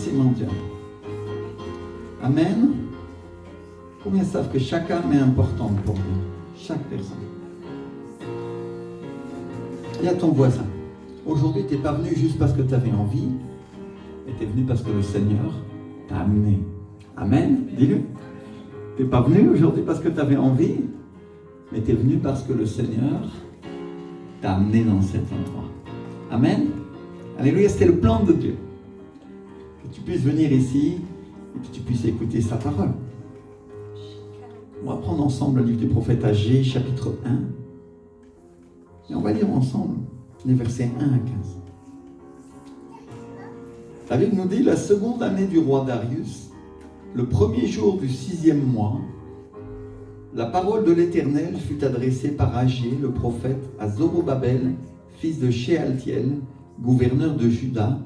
Merci mon Dieu. Amen. Combien savent que chaque âme est importante pour Dieu? Chaque personne. Il y a ton voisin. Aujourd'hui, tu n'es pas venu juste parce que tu avais envie, mais tu es venu parce que le Seigneur t'a amené. Amen. Dis-le. Tu n'es pas venu aujourd'hui parce que tu avais envie, mais tu es venu parce que le Seigneur t'a amené dans cet endroit. Amen. Alléluia, c'était le plan de Dieu. Que tu puisses venir ici et que tu puisses écouter sa parole. On va prendre ensemble le livre du prophète Agée, chapitre 1. Et on va lire ensemble les versets 1 à 15. La Bible nous dit, la seconde année du roi Darius, le premier jour du 6e mois, la parole de l'Éternel fut adressée par Agée, le prophète, à Zorobabel, fils de Shealtiel, gouverneur de Juda,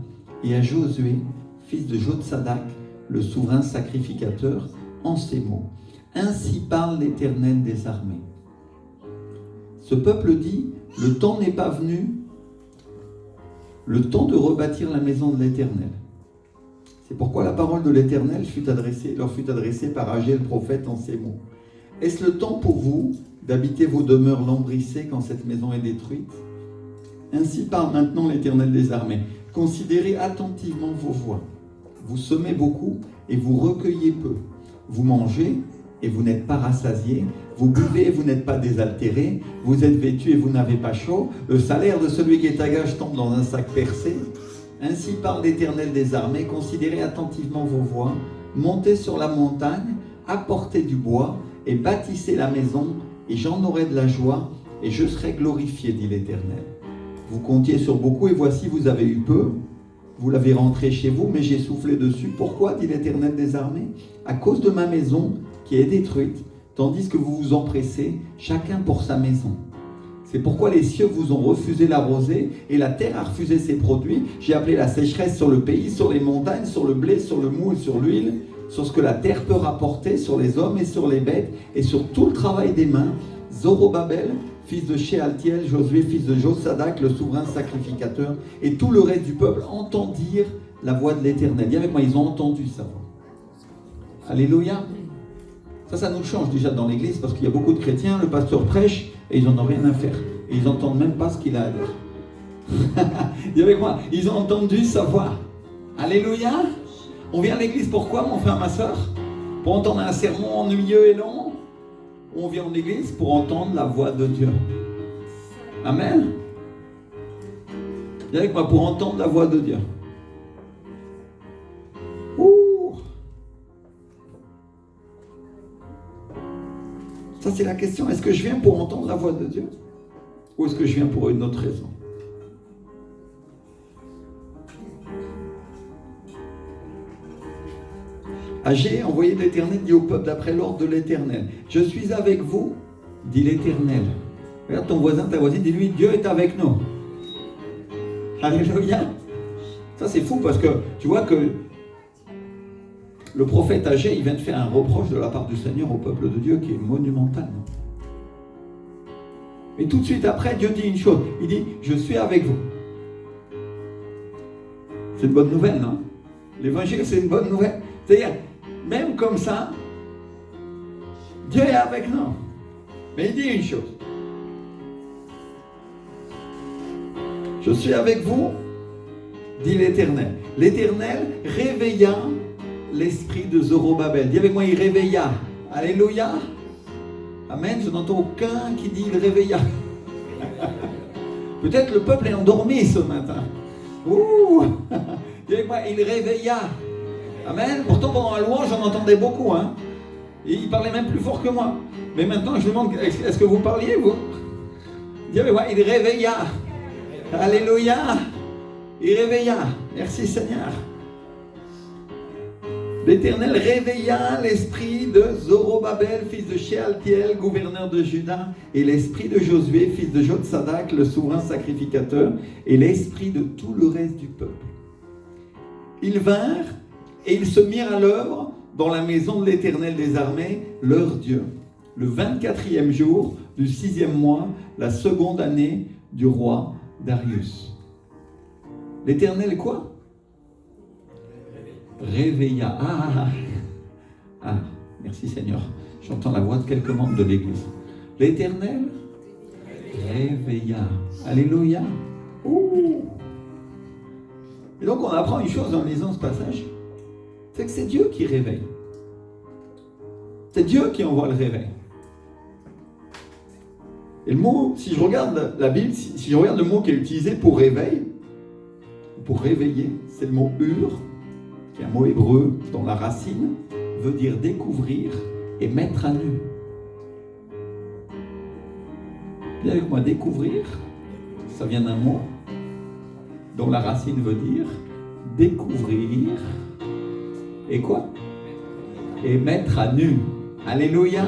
et à Josué, fils de Jotsadak, le souverain sacrificateur, en ces mots. Ainsi parle l'Éternel des armées. Ce peuple dit, le temps n'est pas venu, le temps de rebâtir la maison de l'Éternel. C'est pourquoi la parole de l'Éternel leur fut adressée par Agée le prophète en ces mots. Est-ce le temps pour vous d'habiter vos demeures lambrissées quand cette maison est détruite? Ainsi parle maintenant l'Éternel des armées. Considérez attentivement vos voies. Vous semez beaucoup et vous recueillez peu. Vous mangez et vous n'êtes pas rassasiés. Vous buvez et vous n'êtes pas désaltérés. Vous êtes vêtus et vous n'avez pas chaud. Le salaire de celui qui est à gage tombe dans un sac percé. Ainsi parle l'Éternel des armées. Considérez attentivement vos voies. Montez sur la montagne, apportez du bois et bâtissez la maison, et j'en aurai de la joie, et je serai glorifié, dit l'Éternel. Vous comptiez sur beaucoup, et voici, vous avez eu peu. Vous l'avez rentré chez vous, mais j'ai soufflé dessus. Pourquoi, dit l'Éternel des armées? À cause de ma maison qui est détruite, tandis que vous vous empressez, chacun pour sa maison. C'est pourquoi les cieux vous ont refusé la rosée, et la terre a refusé ses produits. J'ai appelé la sécheresse sur le pays, sur les montagnes, sur le blé, sur le mou et sur l'huile, sur ce que la terre peut rapporter, sur les hommes et sur les bêtes, et sur tout le travail des mains. Zorobabel, fils de Shealtiel, Josué, fils de Jotsadak, le souverain sacrificateur, et tout le reste du peuple entendirent la voix de l'Éternel. Dis avec moi, ils ont entendu sa voix. Alléluia. Ça nous change déjà dans l'église, parce qu'il y a beaucoup de chrétiens, le pasteur prêche, et ils n'en ont rien à faire. Et ils n'entendent même pas ce qu'il a à dire. Dis avec moi, ils ont entendu sa voix. Alléluia. On vient à l'église pourquoi, mon frère, ma soeur? Pour entendre un sermon ennuyeux et long? On vient en église pour entendre la voix de Dieu. Amen. Dis avec moi, pour entendre la voix de Dieu. Ouh. Ça, c'est la question. Est-ce que je viens pour entendre la voix de Dieu? Ou est-ce que je viens pour une autre raison? Agée, envoyé de l'Éternel, dit au peuple d'après l'ordre de l'Éternel. Je suis avec vous, dit l'Éternel. Regarde ton voisin, ta voisine, dis-lui, Dieu est avec nous. Alléluia. Ça c'est fou parce que tu vois que le prophète Agée, il vient de faire un reproche de la part du Seigneur au peuple de Dieu qui est monumental. Et tout de suite après, Dieu dit une chose. Il dit, je suis avec vous. C'est une bonne nouvelle, non? L'évangile, c'est une bonne nouvelle. C'est-à-dire, même comme ça, Dieu est avec nous. Mais il dit une chose. Je suis avec vous, dit l'Éternel. L'Éternel réveilla l'esprit de Zorobabel. Dis avec moi, il réveilla. Alléluia. Amen. Je n'entends aucun qui dit il réveilla. Peut-être le peuple est endormi ce matin. Ouh. Dis avec moi, il réveilla. Amen. Pourtant, pendant la louange, j'en entendais beaucoup. Hein. Et il parlait même plus fort que moi. Mais maintenant, je lui demande, est-ce que vous parliez, vous? Dis avec moi, il réveilla. Alléluia. Il réveilla. Merci Seigneur. L'Éternel réveilla l'esprit de Zorobabel, fils de Shealtiel, gouverneur de Juda, et l'esprit de Josué, fils de Jotsadak, le souverain sacrificateur, et l'esprit de tout le reste du peuple. Ils vinrent et ils se mirent à l'œuvre dans la maison de l'Éternel des armées, leur Dieu, le 24e jour du 6e mois, la seconde année du roi Darius. L'Éternel quoi? réveilla. Merci Seigneur. J'entends la voix de quelques membres de l'Église. L'Éternel réveilla. Alléluia. Ouh. Et donc on apprend une chose en lisant ce passage, c'est que c'est Dieu qui réveille. C'est Dieu qui envoie le réveil. Et le mot, si je regarde la Bible, si je regarde le mot qui est utilisé pour réveil, pour réveiller, c'est le mot ur, qui est un mot hébreu dont la racine veut dire découvrir et mettre à nu. Bien avec moi, découvrir, ça vient d'un mot dont la racine veut dire découvrir et quoi? Et mettre à nu. Alléluia.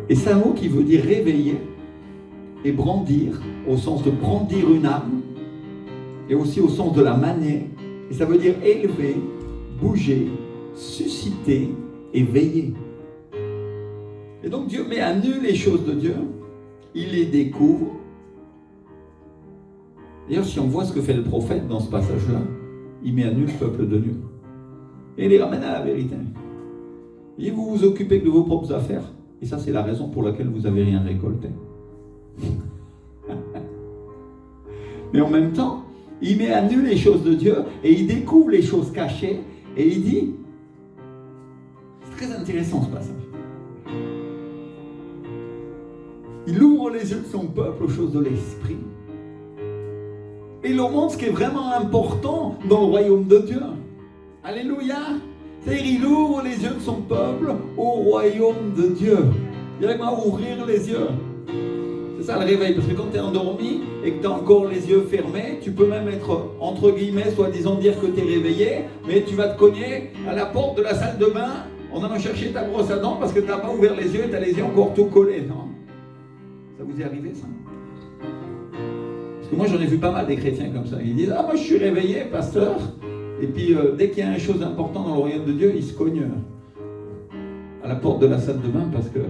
Et c'est un mot qui veut dire réveiller et brandir, au sens de brandir une arme, et aussi au sens de la manier. Et ça veut dire élever, bouger, susciter et veiller. Et donc Dieu met à nu les choses de Dieu, il les découvre. D'ailleurs, si on voit ce que fait le prophète dans ce passage-là, il met à nu le peuple de Dieu. Et il les ramène à la vérité. Et vous vous occupez que de vos propres affaires. Et ça, c'est la raison pour laquelle vous n'avez rien récolté. Mais en même temps, il met à nu les choses de Dieu et il découvre les choses cachées et il dit, c'est très intéressant ce passage, il ouvre les yeux de son peuple aux choses de l'esprit et il leur montre ce qui est vraiment important dans le royaume de Dieu. Alléluia. C'est-à-dire il ouvre les yeux de son peuple au royaume de Dieu. Il y a vraiment ouvrir les yeux. C'est ça le réveil, parce que quand tu es endormi et que tu as encore les yeux fermés, tu peux même être, entre guillemets, soi-disant dire que tu es réveillé, mais tu vas te cogner à la porte de la salle de bain en allant chercher ta brosse à dents parce que tu n'as pas ouvert les yeux et tu as les yeux encore tout collés, non? Ça vous est arrivé, ça? Parce que moi, j'en ai vu pas mal des chrétiens comme ça. Ils disent, moi je suis réveillé, pasteur. Et puis, dès qu'il y a une chose importante dans le royaume de Dieu, ils se cognent à la porte de la salle de bain parce qu'ils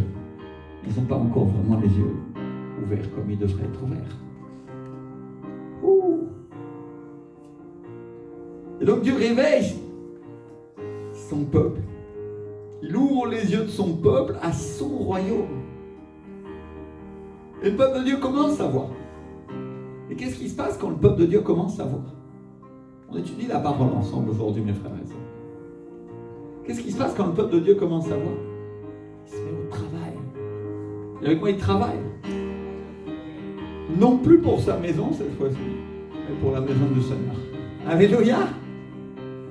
n'ont pas encore vraiment les yeux ouverts comme ils devraient être ouverts. Ouh. Et donc Dieu réveille son peuple. Il ouvre les yeux de son peuple à son royaume. Et le peuple de Dieu commence à voir. Et qu'est-ce qui se passe quand le peuple de Dieu commence à voir? On étudie la parole ensemble aujourd'hui, mes frères et sœurs. Qu'est-ce qui se passe quand le peuple de Dieu commence à voir? Il se met au travail. Et avec moi, il travaille. Non plus pour sa maison cette fois-ci, mais pour la maison du Seigneur. Alléluia!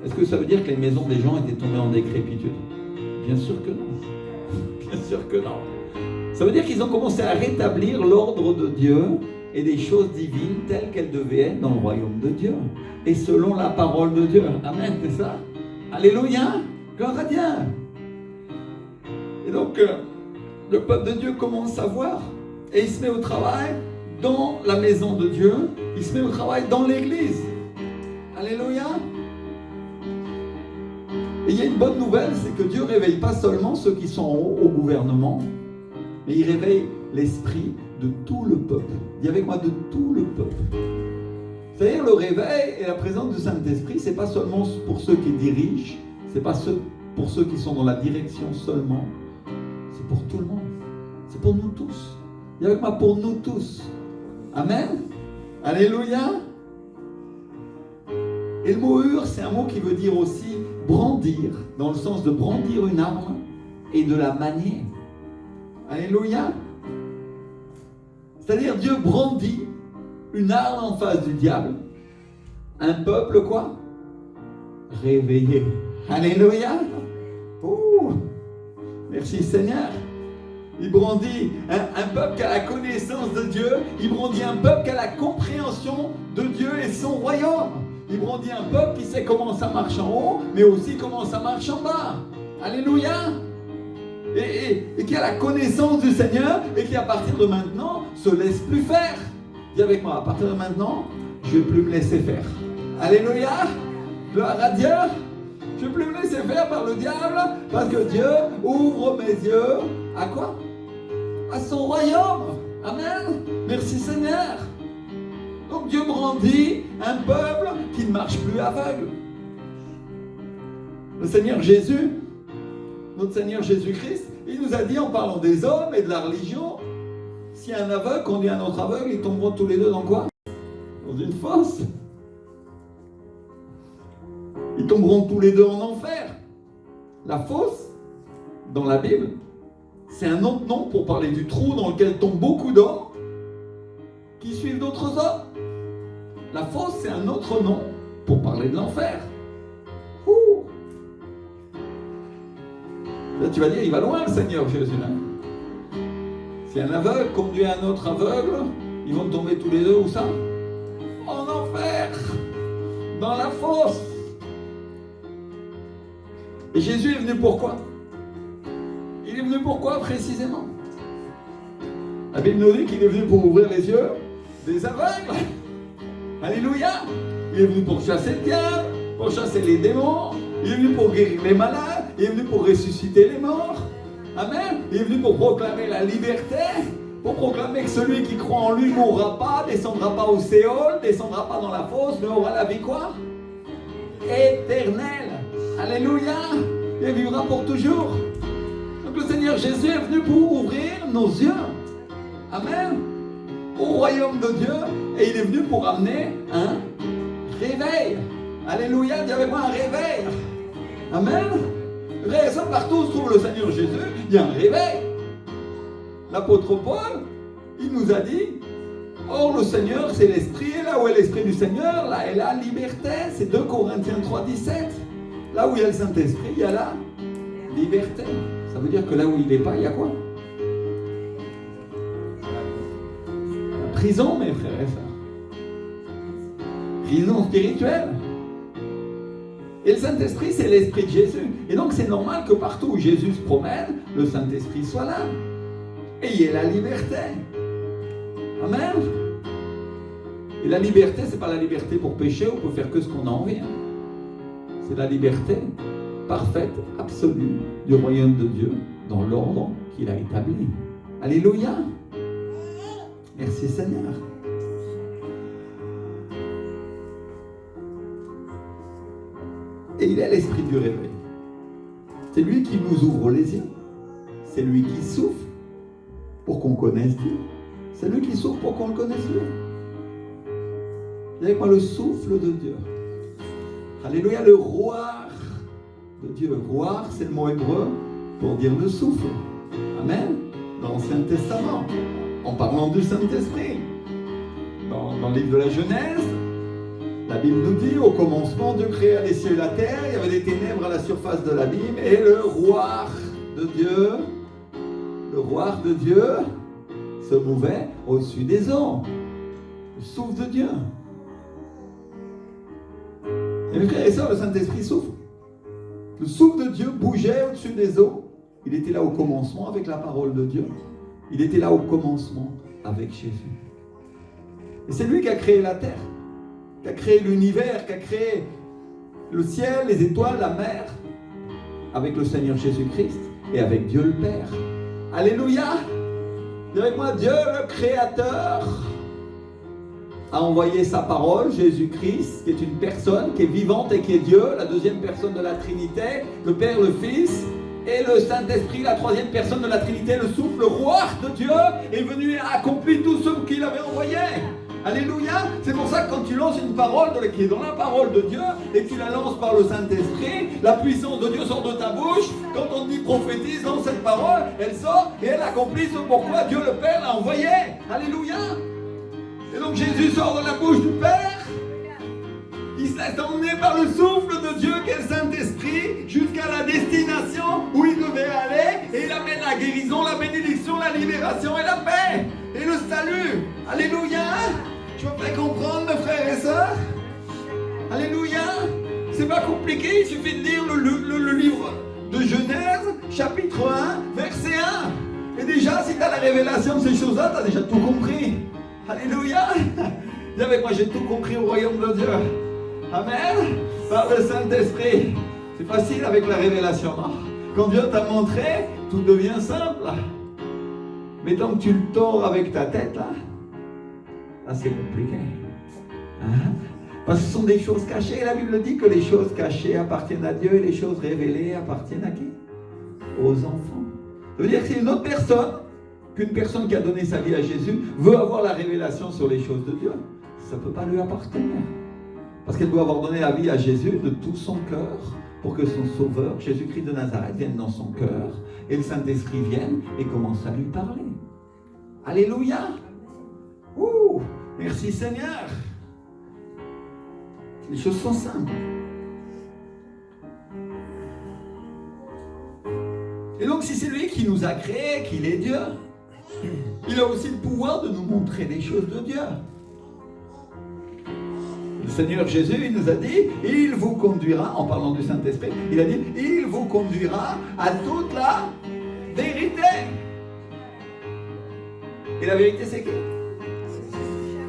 Est-ce que ça veut dire que les maisons des gens étaient tombées en décrépitude? Bien sûr que non. Bien sûr que non. Ça veut dire qu'ils ont commencé à rétablir l'ordre de Dieu et des choses divines telles qu'elles devaient être dans le royaume de Dieu. Et selon la parole de Dieu. Amen, c'est ça? Alléluia! Gloire à Dieu! Et donc, le peuple de Dieu commence à voir. Et il se met au travail dans la maison de Dieu. Il se met au travail dans l'église. Alléluia! Et il y a une bonne nouvelle, c'est que Dieu ne réveille pas seulement ceux qui sont en haut au gouvernement, mais il réveille l'esprit de tout le peuple. Dis avec moi, de tout le peuple. C'est-à-dire le réveil et la présence du Saint-Esprit, ce n'est pas seulement pour ceux qui dirigent, ce n'est pas pour ceux qui sont dans la direction seulement, c'est pour tout le monde. C'est pour nous tous. Dis avec moi, pour nous tous. Amen. Alléluia. Et le mot ur, c'est un mot qui veut dire aussi brandir, dans le sens de brandir une arme et de la manier. Alléluia. C'est-à-dire Dieu brandit une arme en face du diable. Un peuple quoi? Réveillé. Alléluia. Oh, merci Seigneur. Il brandit un peuple qui a la connaissance de Dieu. Il brandit un peuple qui a la compréhension de Dieu et son royaume. Il brandit un peuple qui sait comment ça marche en haut, mais aussi comment ça marche en bas. Alléluia. Et qui a la connaissance du Seigneur et qui à partir de maintenant se laisse plus faire. Dis avec moi, à partir de maintenant, je ne vais plus me laisser faire. Alléluia. Gloire à Dieu. Je ne vais plus me laisser faire par le diable parce que Dieu ouvre mes yeux à quoi? À son royaume. Amen. Merci Seigneur. Donc Dieu brandit un peuple qui ne marche plus aveugle. Le Seigneur Jésus, notre Seigneur Jésus-Christ, il nous a dit en parlant des hommes et de la religion, si un aveugle conduit un autre aveugle, ils tomberont tous les deux dans quoi? Dans une fosse. Ils tomberont tous les deux en enfer. La fosse, dans la Bible, c'est un autre nom pour parler du trou dans lequel tombent beaucoup d'hommes qui suivent d'autres hommes. La fosse, c'est un autre nom pour parler de l'enfer. Ouh. Là, tu vas dire, il va loin le Seigneur Jésus. Là. Si un aveugle conduit un autre aveugle, ils vont tomber tous les deux où ça? En enfer, dans la fosse. Et Jésus est venu pourquoi? Il est venu pourquoi précisément? La Bible nous dit qu'il est venu pour ouvrir les yeux des aveugles. Alléluia. Il est venu pour chasser le diable, pour chasser les démons. Il est venu pour guérir les malades. Il est venu pour ressusciter les morts. Amen. Il est venu pour proclamer la liberté, pour proclamer que celui qui croit en lui ne mourra pas, descendra pas au Séol, descendra pas dans la fosse, mais aura la vie quoi? Éternelle. Alléluia. Il vivra pour toujours. Donc le Seigneur Jésus est venu pour ouvrir nos yeux. Amen. Au royaume de Dieu. Et il est venu pour amener un réveil. Alléluia. Dis avec moi un réveil. Amen. Frères et sœurs, partout où se trouve le Seigneur Jésus, il y a un réveil. L'apôtre Paul, il nous a dit, or le Seigneur c'est l'Esprit, et là où est l'Esprit du Seigneur, là est la liberté. C'est 2 Corinthiens 3, 17. Là où il y a le Saint-Esprit, il y a la liberté. Ça veut dire que là où il n'est pas, il y a quoi? La prison, mes frères et sœurs. Prison spirituelle. Et le Saint-Esprit, c'est l'Esprit de Jésus. Et donc, c'est normal que partout où Jésus se promène, le Saint-Esprit soit là. Et il y ait la liberté. Amen. Et la liberté, c'est pas la liberté pour pécher ou pour faire que ce qu'on a envie. C'est la liberté parfaite, absolue du royaume de Dieu dans l'ordre qu'il a établi. Alléluia. Merci Seigneur. Et il est l'esprit du réveil. C'est lui qui nous ouvre les yeux. C'est lui qui souffle pour qu'on connaisse Dieu. C'est lui qui souffle pour qu'on le connaisse Dieu. Dis avec moi le souffle de Dieu. Alléluia, le roar de Dieu. Roar, c'est le mot hébreu pour dire le souffle. Amen. Dans l'Ancien Testament, en parlant du Saint-Esprit. Dans le livre de la Genèse, la Bible nous dit, au commencement, Dieu créa les cieux et la terre, il y avait des ténèbres à la surface de l'abîme, et le roar de Dieu se mouvait au-dessus des eaux. Le souffle de Dieu. Et mes frères et sœurs, le Saint-Esprit souffle. Le souffle de Dieu bougeait au-dessus des eaux. Il était là au commencement avec la parole de Dieu. Il était là au commencement avec Jésus. Et c'est lui qui a créé la terre, qui a créé l'univers, qui a créé le ciel, les étoiles, la mer, avec le Seigneur Jésus-Christ et avec Dieu le Père. Alléluia! Dis avec moi, Dieu le Créateur a envoyé sa parole, Jésus-Christ, qui est une personne, qui est vivante et qui est Dieu, la deuxième personne de la Trinité, le Père, le Fils, et le Saint-Esprit, la troisième personne de la Trinité, le souffle, le roi de Dieu, est venu et a accompli tout ce qu'il avait envoyé. Alléluia. C'est pour ça que quand tu lances une parole qui est dans la parole de Dieu et que tu la lances par le Saint-Esprit, la puissance de Dieu sort de ta bouche. Quand on dit prophétise dans cette parole, elle sort et elle accomplit ce pourquoi Dieu le Père l'a envoyé. Alléluia. Et donc Jésus sort de la bouche du Père. Il se laisse emmener par le souffle de Dieu qu'est le Saint-Esprit jusqu'à la destination où il devait aller, et il amène la guérison, la bénédiction, la libération et la paix et le salut. Alléluia. Je me fais comprendre, mes frères et sœurs. Alléluia. C'est pas compliqué, il suffit de lire le livre de Genèse, chapitre 1, verset 1. Et déjà, si tu as la révélation de ces choses-là, tu as déjà tout compris. Alléluia. Dis avec moi, j'ai tout compris au royaume de Dieu. Amen. Par le Saint-Esprit. C'est facile avec la révélation. Non? Quand Dieu t'a montré, tout devient simple. Mais tant que tu le tords avec ta tête, là c'est compliqué. Hein? Parce que ce sont des choses cachées. La Bible dit que les choses cachées appartiennent à Dieu et les choses révélées appartiennent à qui? Aux enfants. Ça veut dire que c'est une autre personne, qu'une personne qui a donné sa vie à Jésus veut avoir la révélation sur les choses de Dieu. Ça ne peut pas lui appartenir. Parce qu'elle doit avoir donné la vie à Jésus de tout son cœur pour que son sauveur, Jésus-Christ de Nazareth, vienne dans son cœur et le Saint-Esprit vienne et commence à lui parler. Alléluia! Ouh! Merci Seigneur! Les choses sont simples. Et donc si c'est lui qui nous a créés, qu'il est Dieu, il a aussi le pouvoir de nous montrer les choses de Dieu. Le Seigneur Jésus, il nous a dit, il vous conduira, en parlant du Saint-Esprit, il a dit, il vous conduira à toute la vérité. Et la vérité, c'est qui?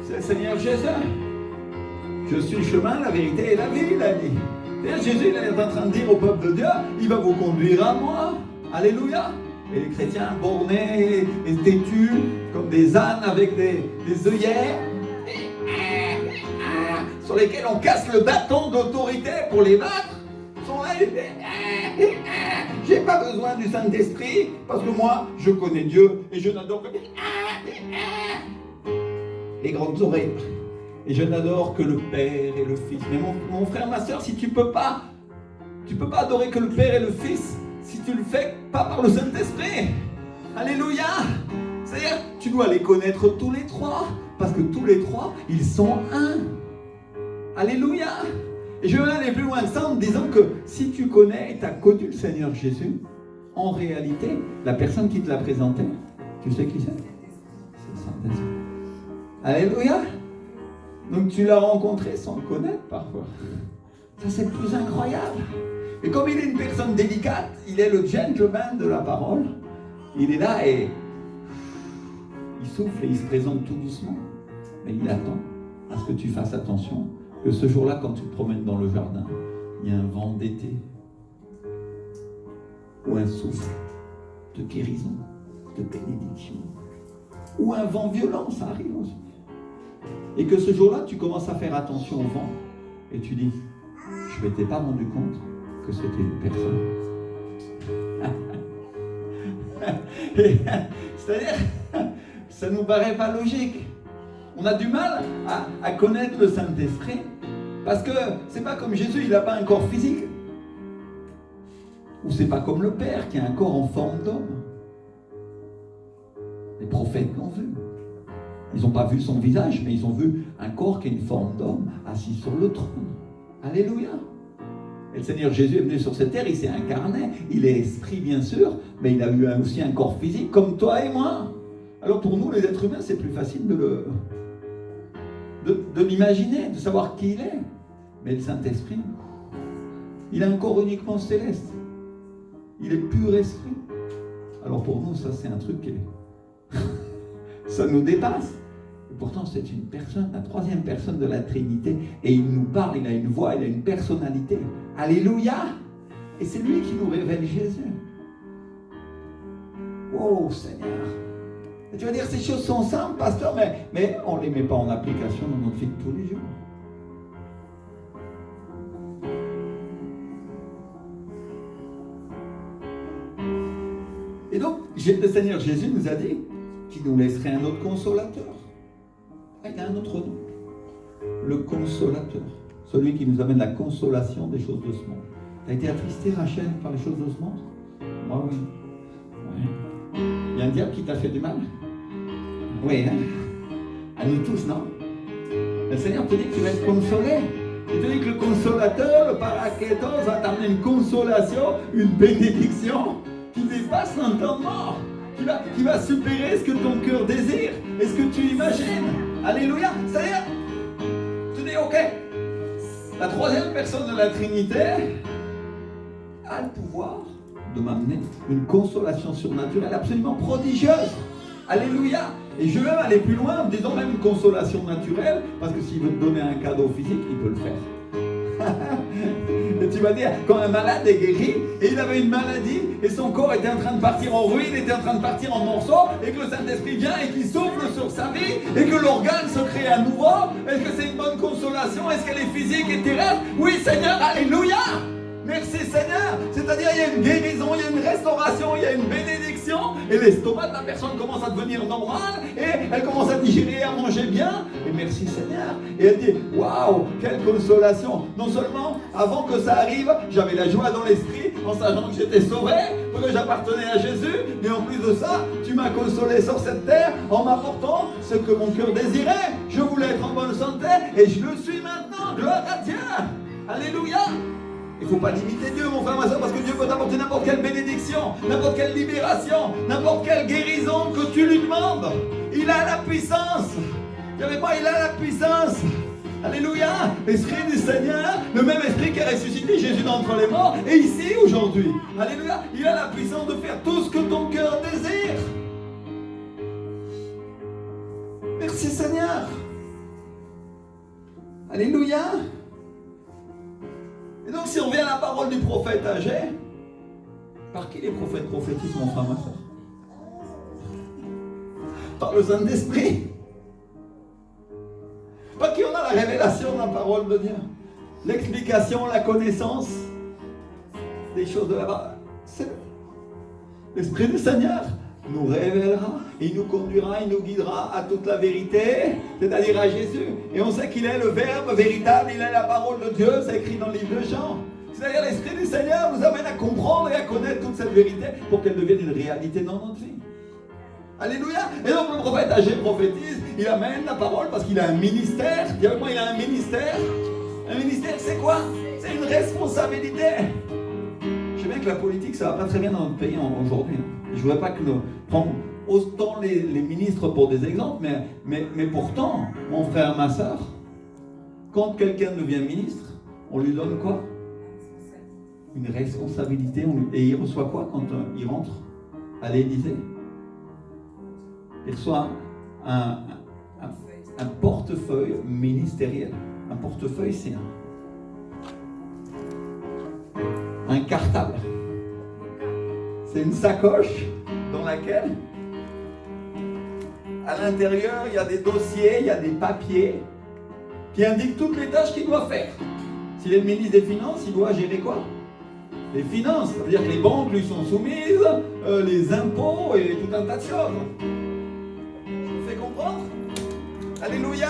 C'est le Seigneur Jésus. Je suis le chemin, la vérité et la vie, il a dit. Et Jésus, il est en train de dire au peuple de Dieu, il va vous conduire à moi. Alléluia. Et les chrétiens bornés et têtus, comme des ânes avec des œillères, sur lesquels on casse le bâton d'autorité pour les battre, sont là, j'ai pas besoin du Saint-Esprit, parce que moi, je connais Dieu, et je n'adore que les grandes oreilles. Et je n'adore que le Père et le Fils. Mais mon frère, ma soeur, si tu peux pas adorer que le Père et le Fils, si tu le fais pas par le Saint-Esprit. Alléluia. C'est-à-dire, tu dois les connaître tous les trois, parce que tous les trois, ils sont un. Alléluia. Et je vais aller plus loin que ça en me disant que si tu connais et tu as connu le Seigneur Jésus, en réalité, la personne qui te l'a présenté, tu sais qui c'est? C'est le Saint-Esprit. Alléluia. Donc tu l'as rencontré sans le connaître parfois. Ça c'est le plus incroyable. Et comme il est une personne délicate, il est le gentleman de la parole. Il est là et il souffle et il se présente tout doucement. Mais il attend à ce que tu fasses attention. Que ce jour-là, quand tu te promènes dans le jardin, il y a un vent d'été. Ou un souffle de guérison, de bénédiction. Ou un vent violent, ça arrive aussi. Et que ce jour-là, tu commences à faire attention au vent. Et tu dis, je ne m'étais pas rendu compte que c'était une personne. C'est-à-dire, ça ne nous paraît pas logique. On a du mal à connaître le Saint-Esprit parce que c'est pas comme Jésus, il n'a pas un corps physique. Ou c'est pas comme le Père qui a un corps en forme d'homme. Les prophètes l'ont vu. Ils n'ont pas vu son visage, mais ils ont vu un corps qui a une forme d'homme assis sur le trône. Alléluia. Et le Seigneur Jésus est venu sur cette terre, il s'est incarné. Il est esprit, bien sûr, mais il a eu aussi un corps physique, comme toi et moi. Alors pour nous, les êtres humains, c'est plus facile de l'imaginer, de savoir qui il est. Mais le Saint-Esprit, il a un corps uniquement céleste. Il est pur esprit. Alors pour nous, ça c'est un truc qui est... ça nous dépasse. Et pourtant, c'est une personne, la troisième personne de la Trinité. Et il nous parle, il a une voix, il a une personnalité. Alléluia. Et c'est lui qui nous révèle Jésus. Oh Seigneur. Et tu vas dire, ces choses sont simples, pasteur, mais on ne les met pas en application dans notre vie de tous les jours. Et donc, le Seigneur Jésus nous a dit qu'il nous laisserait un autre consolateur. Il y a un autre nom. Le consolateur. Celui qui nous amène la consolation des choses de ce monde. Tu as été attristé, Rachel, par les choses de ce monde? Moi, oui. Ouais. Il y a un diable qui t'a fait du mal? Oui, hein? À nous tous, non? Le Seigneur te dit que tu vas être consolé. Il te dit que le consolateur, le parakletos, va t'amener une consolation, une bénédiction qui dépasse l'entendement, qui va supérer ce que ton cœur désire et ce que tu imagines. Alléluia. C'est-à-dire, tu dis, ok, la troisième personne de la Trinité a le pouvoir de m'amener une consolation surnaturelle absolument prodigieuse. Alléluia. Et je vais même aller plus loin en disant même une consolation naturelle, parce que s'il veut te donner un cadeau physique, il peut le faire. Et tu vas dire, quand un malade est guéri, et il avait une maladie et son corps était en train de partir en ruine, était en train de partir en morceaux, et que le Saint-Esprit vient et qu'il souffle sur sa vie, et que l'organe se crée à nouveau. Est-ce que c'est une bonne consolation? Est-ce qu'elle est physique et terrestre? Oui, Seigneur, alléluia! Merci Seigneur. C'est-à-dire il y a une guérison, il y a une restauration, il y a une bénédiction, et l'estomac de la personne commence à devenir normal, et elle commence à digérer, à manger bien, et merci Seigneur. Et elle dit, waouh, quelle consolation. Non seulement, avant que ça arrive, j'avais la joie dans l'esprit, en sachant que j'étais sauvé, que j'appartenais à Jésus, mais en plus de ça, tu m'as consolé sur cette terre, en m'apportant ce que mon cœur désirait. Je voulais être en bonne santé, et je le suis maintenant. Gloire à Dieu. Alléluia. Il ne faut pas limiter Dieu, mon frère, ma soeur, parce que Dieu peut t'apporter n'importe quelle bénédiction, n'importe quelle libération, n'importe quelle guérison que tu lui demandes. Il a la puissance. Dis avec moi, il a la puissance. Alléluia. L'Esprit du Seigneur, le même Esprit qui a ressuscité Jésus d'entre les morts, est ici aujourd'hui. Alléluia. Il a la puissance de faire tout ce que ton cœur désire. Merci Seigneur. Alléluia. Et donc, si on revient à la parole du prophète Agé, par qui les prophètes prophétisent, mon frère, ma soeur? Par le Saint-Esprit. Par qui on a la révélation de la parole de Dieu, l'explication, la connaissance des choses de là-bas. C'est l'Esprit du Seigneur nous révélera, il nous conduira, il nous guidera à toute la vérité, c'est-à-dire à Jésus. Et on sait qu'il est le Verbe véritable, il est la parole de Dieu, c'est écrit dans le livre de Jean. C'est-à-dire l'Esprit du Seigneur nous amène à comprendre et à connaître toute cette vérité pour qu'elle devienne une réalité dans notre vie. Alléluia. Et donc le prophète Agé prophétise, il amène la parole parce qu'il a un ministère. Dis avec moi, il a un ministère. Un ministère, c'est quoi? C'est une responsabilité. Je sais bien que la politique, ça va pas très bien dans notre pays aujourd'hui. Je ne voudrais pas que nous prenions autant les ministres pour des exemples, mais pourtant, mon frère, ma soeur, quand quelqu'un devient ministre, on lui donne quoi? Une responsabilité. Et il reçoit quoi quand il rentre à l'Élysée? Il reçoit un portefeuille ministériel. Un portefeuille, c'est un cartable. C'est une sacoche dans laquelle, à l'intérieur, il y a des dossiers, il y a des papiers qui indiquent toutes les tâches qu'il doit faire. S'il est le ministre des Finances, il doit gérer quoi? Les finances. Ça veut dire que les banques lui sont soumises, les impôts et tout un tas de choses. Alléluia.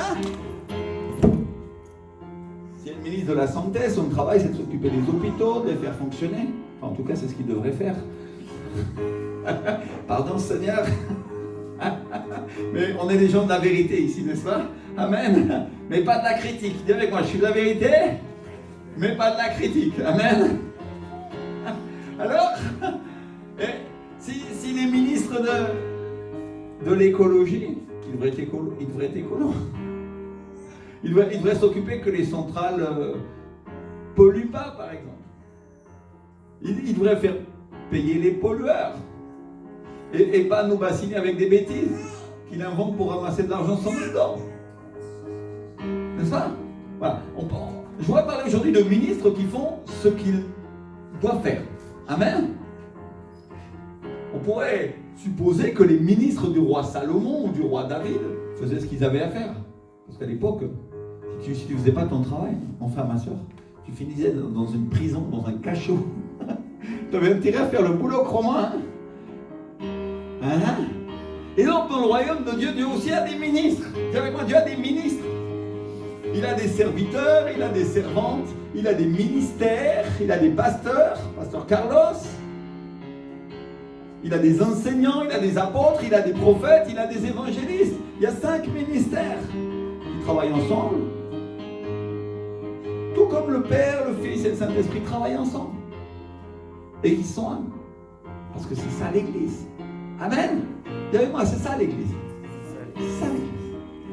Si elle est ministre de la Santé, son travail c'est de s'occuper des hôpitaux, de les faire fonctionner. Enfin, en tout cas, c'est ce qu'il devrait faire. Pardon Seigneur. Mais on est des gens de la vérité ici, n'est-ce pas? Amen. Mais pas de la critique. Dis avec moi, je suis de la vérité, mais pas de la critique. Amen. Alors, si les ministres de l'écologie, il devrait être écolo. Il devrait s'occuper que les centrales polluent pas, par exemple. Il devrait faire payer les pollueurs. Et pas nous bassiner avec des bêtises qu'il invente pour ramasser de l'argent sans dedans. N'est-ce pas? Voilà. Je voudrais parler aujourd'hui de ministres qui font ce qu'ils doivent faire. Amen. On pourrait supposer que les ministres du roi Salomon ou du roi David faisaient ce qu'ils avaient à faire. Parce qu'à l'époque, si tu ne faisais pas ton travail, mon frère, ma soeur, tu finissais dans une prison, dans un cachot. Tu avais intérêt à faire le boulot romain. Hein? Et donc, dans le royaume de Dieu, Dieu aussi a des ministres. Dis avec moi, Dieu a des ministres. Il a des serviteurs, il a des servantes, il a des ministères, il a des pasteurs, pasteur Carlos. Il a des enseignants, il a des apôtres, il a des prophètes, il a des évangélistes. Il y a 5 ministères qui travaillent ensemble. Tout comme le Père, le Fils et le Saint-Esprit travaillent ensemble. Et ils sont un. Parce que c'est ça l'Église. Amen. Dis avec moi, c'est ça l'Église. C'est ça l'Église.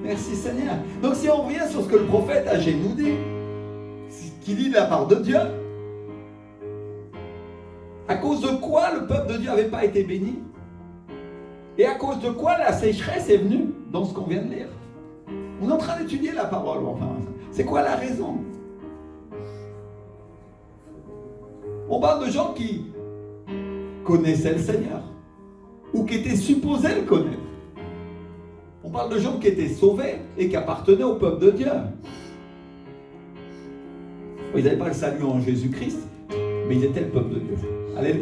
Merci Seigneur. Donc si on revient sur ce que le prophète Agé nous dit, qui dit de la part de Dieu, à cause de quoi le peuple de Dieu n'avait pas été béni? Et à cause de quoi la sécheresse est venue dans ce qu'on vient de lire? On est en train d'étudier la parole. Enfin, c'est quoi la raison? On parle de gens qui connaissaient le Seigneur, ou qui étaient supposés le connaître. On parle de gens qui étaient sauvés et qui appartenaient au peuple de Dieu. Ils n'avaient pas le salut en Jésus-Christ, mais ils étaient le peuple de Dieu.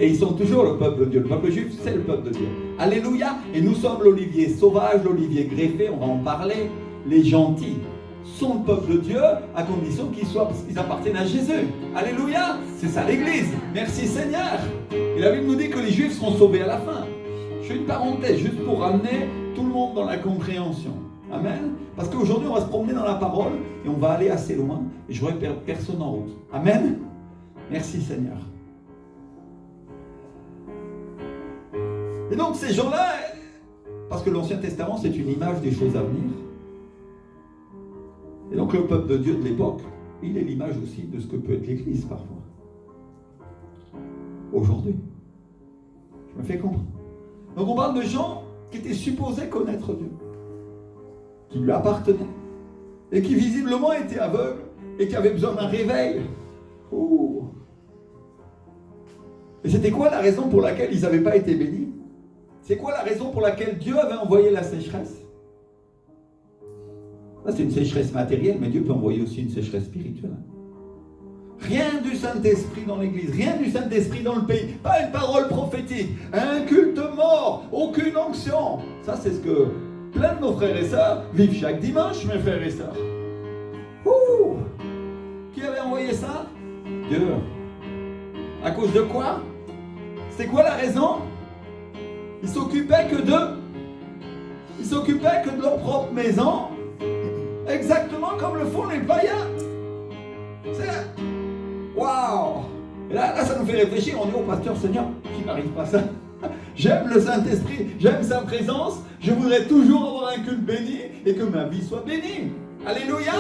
Et ils sont toujours le peuple de Dieu. Le peuple juif, c'est le peuple de Dieu. Alléluia. Et nous sommes l'olivier sauvage, l'olivier greffé, on va en parler. Les gentils sont le peuple de Dieu à condition qu'ils appartiennent à Jésus. Alléluia. C'est ça l'Église. Merci Seigneur. Et la Bible nous dit que les Juifs seront sauvés à la fin. Je fais une parenthèse juste pour ramener tout le monde dans la compréhension. Amen. Parce qu'aujourd'hui, on va se promener dans la parole et on va aller assez loin. Et je ne vais perdre personne en route. Amen. Merci Seigneur. Et donc ces gens-là, parce que l'Ancien Testament, c'est une image des choses à venir. Et donc le peuple de Dieu de l'époque, il est l'image aussi de ce que peut être l'Église parfois. Aujourd'hui. Je me fais comprendre. Donc on parle de gens qui étaient supposés connaître Dieu, qui lui appartenaient, et qui visiblement étaient aveugles, et qui avaient besoin d'un réveil. Ouh. Et c'était quoi la raison pour laquelle ils n'avaient pas été bénis? C'est quoi la raison pour laquelle Dieu avait envoyé la sécheresse? Là, c'est une sécheresse matérielle, mais Dieu peut envoyer aussi une sécheresse spirituelle. Rien du Saint-Esprit dans l'église, rien du Saint-Esprit dans le pays, pas une parole prophétique, un culte mort, aucune onction. Ça, c'est ce que plein de nos frères et sœurs vivent chaque dimanche, mes frères et sœurs. Ouh! Qui avait envoyé ça? Dieu. À cause de quoi? C'est quoi la raison? Ils s'occupaient que d'eux. Ils s'occupaient que de leur propre maison. Exactement comme le font les païens. C'est... Waouh! Et là, ça nous fait réfléchir. On dit au pasteur, Seigneur, qui n'arrive pas ça? J'aime le Saint-Esprit, j'aime sa présence. Je voudrais toujours avoir un culte béni et que ma vie soit bénie. Alléluia!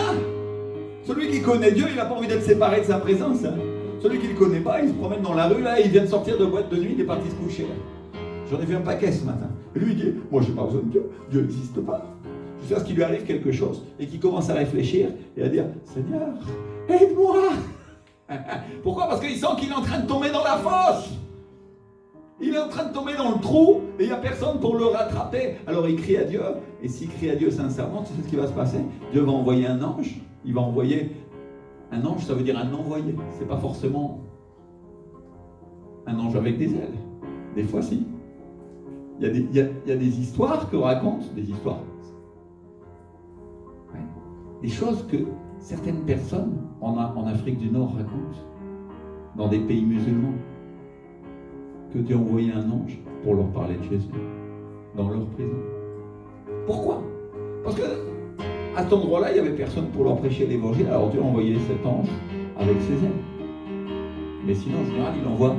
Celui qui connaît Dieu, il n'a pas envie d'être séparé de sa présence. Hein. Celui qui ne le connaît pas, il se promène dans la rue, là, il vient de sortir de boîte de nuit, il est parti se coucher. Là. J'en ai vu un paquet ce matin. Et lui, il dit, moi, je n'ai pas besoin de Dieu. Dieu n'existe pas. Jusqu'à ce qu'il lui arrive quelque chose et qu'il commence à réfléchir et à dire, Seigneur, aide-moi. Pourquoi? Parce qu'il sent qu'il est en train de tomber dans la fosse. Il est en train de tomber dans le trou et il n'y a personne pour le rattraper. Alors il crie à Dieu. Et s'il crie à Dieu sincèrement, tu sais ce qui va se passer? Dieu va envoyer un ange. Il va envoyer un ange, ça veut dire un envoyé. C'est pas forcément un ange avec des ailes. Des fois, si. Il y a des histoires que racontent, des histoires. Ouais. Des choses que certaines personnes en Afrique du Nord racontent, dans des pays musulmans, que Dieu a envoyé un ange pour leur parler de Jésus, dans leur prison. Pourquoi? Parce que à cet endroit-là, il n'y avait personne pour leur prêcher l'évangile, alors Dieu a envoyé cet ange avec ses ailes. Mais sinon, en général, il envoie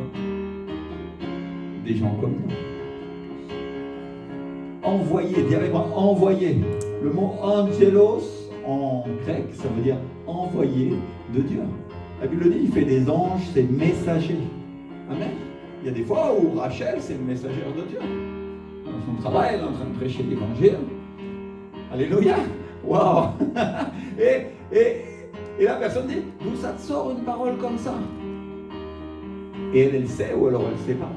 des gens comme nous. Envoyer, dis avec moi, envoyer. Le mot angelos en grec, ça veut dire envoyé de Dieu. La Bible dit, il fait des anges, c'est messagers. Amen. Il y a des fois où Rachel, c'est une messagère de Dieu. Dans son travail, elle est en train de prêcher l'évangile. Alléluia. Waouh. Et la personne dit, d'où ça te sort une parole comme ça? Et elle sait ou alors elle ne sait pas.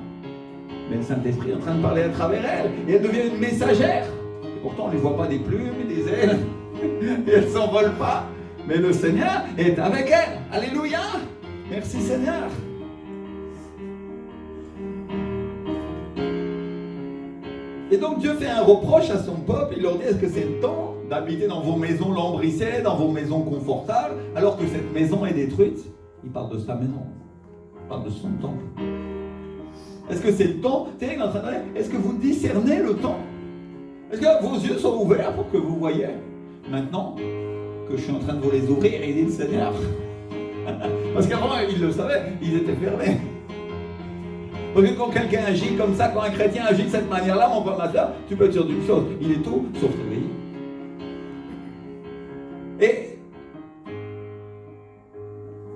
Mais le Saint-Esprit est en train de parler à travers elle. Et elle devient une messagère. Et pourtant, on ne les voit pas des plumes et des ailes. Et elle ne s'envole pas. Mais le Seigneur est avec elle. Alléluia. Merci Seigneur. Et donc Dieu fait un reproche à son peuple. Il leur dit, est-ce que c'est le temps d'habiter dans vos maisons lambrissées, dans vos maisons confortables, alors que cette maison est détruite? Il parle de sa maison. Il parle de son temple. Est-ce que c'est le temps? Est-ce que vous discernez le temps? Est-ce que vos yeux sont ouverts pour que vous voyez? Maintenant que je suis en train de vous les ouvrir, il dit le Seigneur. Parce qu'avant, ils le savaient, ils étaient fermés. Parce que quand quelqu'un agit comme ça, quand un chrétien agit de cette manière-là, mon frère, ma soeur, tu peux être sûr d'une chose, il est tout sauf réveillé.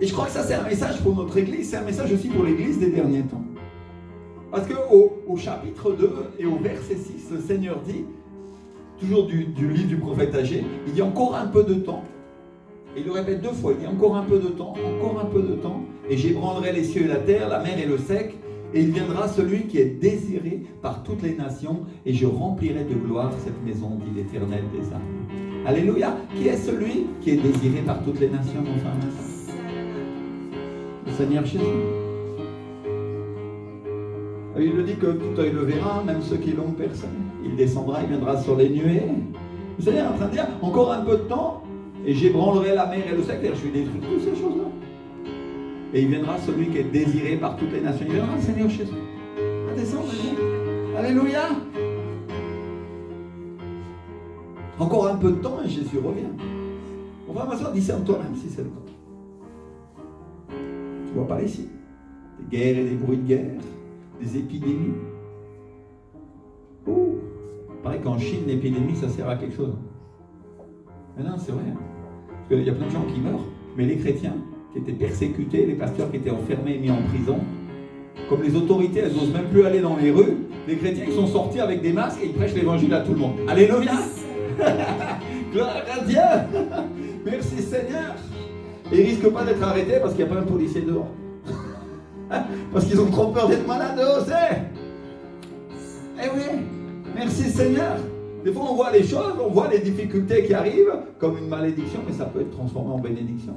Et je crois que ça, c'est un message pour notre Église, c'est un message aussi pour l'Église des derniers temps. Parce qu'au chapitre 2 et au verset 6, le Seigneur dit, toujours du livre du prophète Agé, il dit encore un peu de temps. Et il le répète 2 fois, il dit encore un peu de temps, et j'ébranlerai les cieux et la terre, la mer et le sec, Et il viendra celui qui est désiré par toutes les nations, et je remplirai de gloire cette maison, dit l'Éternel des armées. Alléluia. Qui est celui qui est désiré par toutes les nations, mon frère, ma soeur? Le Seigneur Jésus. Il le dit que tout œil le verra, même ceux qui l'ont personne. Il descendra, il viendra sur les nuées. Le Seigneur est en train de dire, encore un peu de temps, et j'ébranlerai la mer et le secteur. Je suis détruit de toutes ces choses-là. Et il viendra celui qui est désiré par toutes les nations. Il viendra le Seigneur Jésus. Va descendre. Alléluia. Encore un peu de temps et Jésus revient. Mon frère, ma soeur, discerne toi-même si c'est le temps. Tu vois pas ici. Des guerres et des bruits de guerre. Des épidémies. Oh, il paraît qu'en Chine, l'épidémie, ça sert à quelque chose. Mais non, c'est vrai. Parce qu'il y a plein de gens qui meurent, mais les chrétiens qui étaient persécutés, les pasteurs qui étaient enfermés et mis en prison, comme les autorités, elles n'osent même plus aller dans les rues, les chrétiens ils sont sortis avec des masques et ils prêchent l'évangile à tout le monde. Alléluia. Gloire à Dieu. Merci Seigneur. Et ils ne risquent pas d'être arrêtés parce qu'il n'y a pas un policier dehors. Parce qu'ils ont trop peur d'être malades aussi. Eh oui, merci Seigneur. Des fois on voit les choses, on voit les difficultés qui arrivent comme une malédiction, mais ça peut être transformé en bénédiction.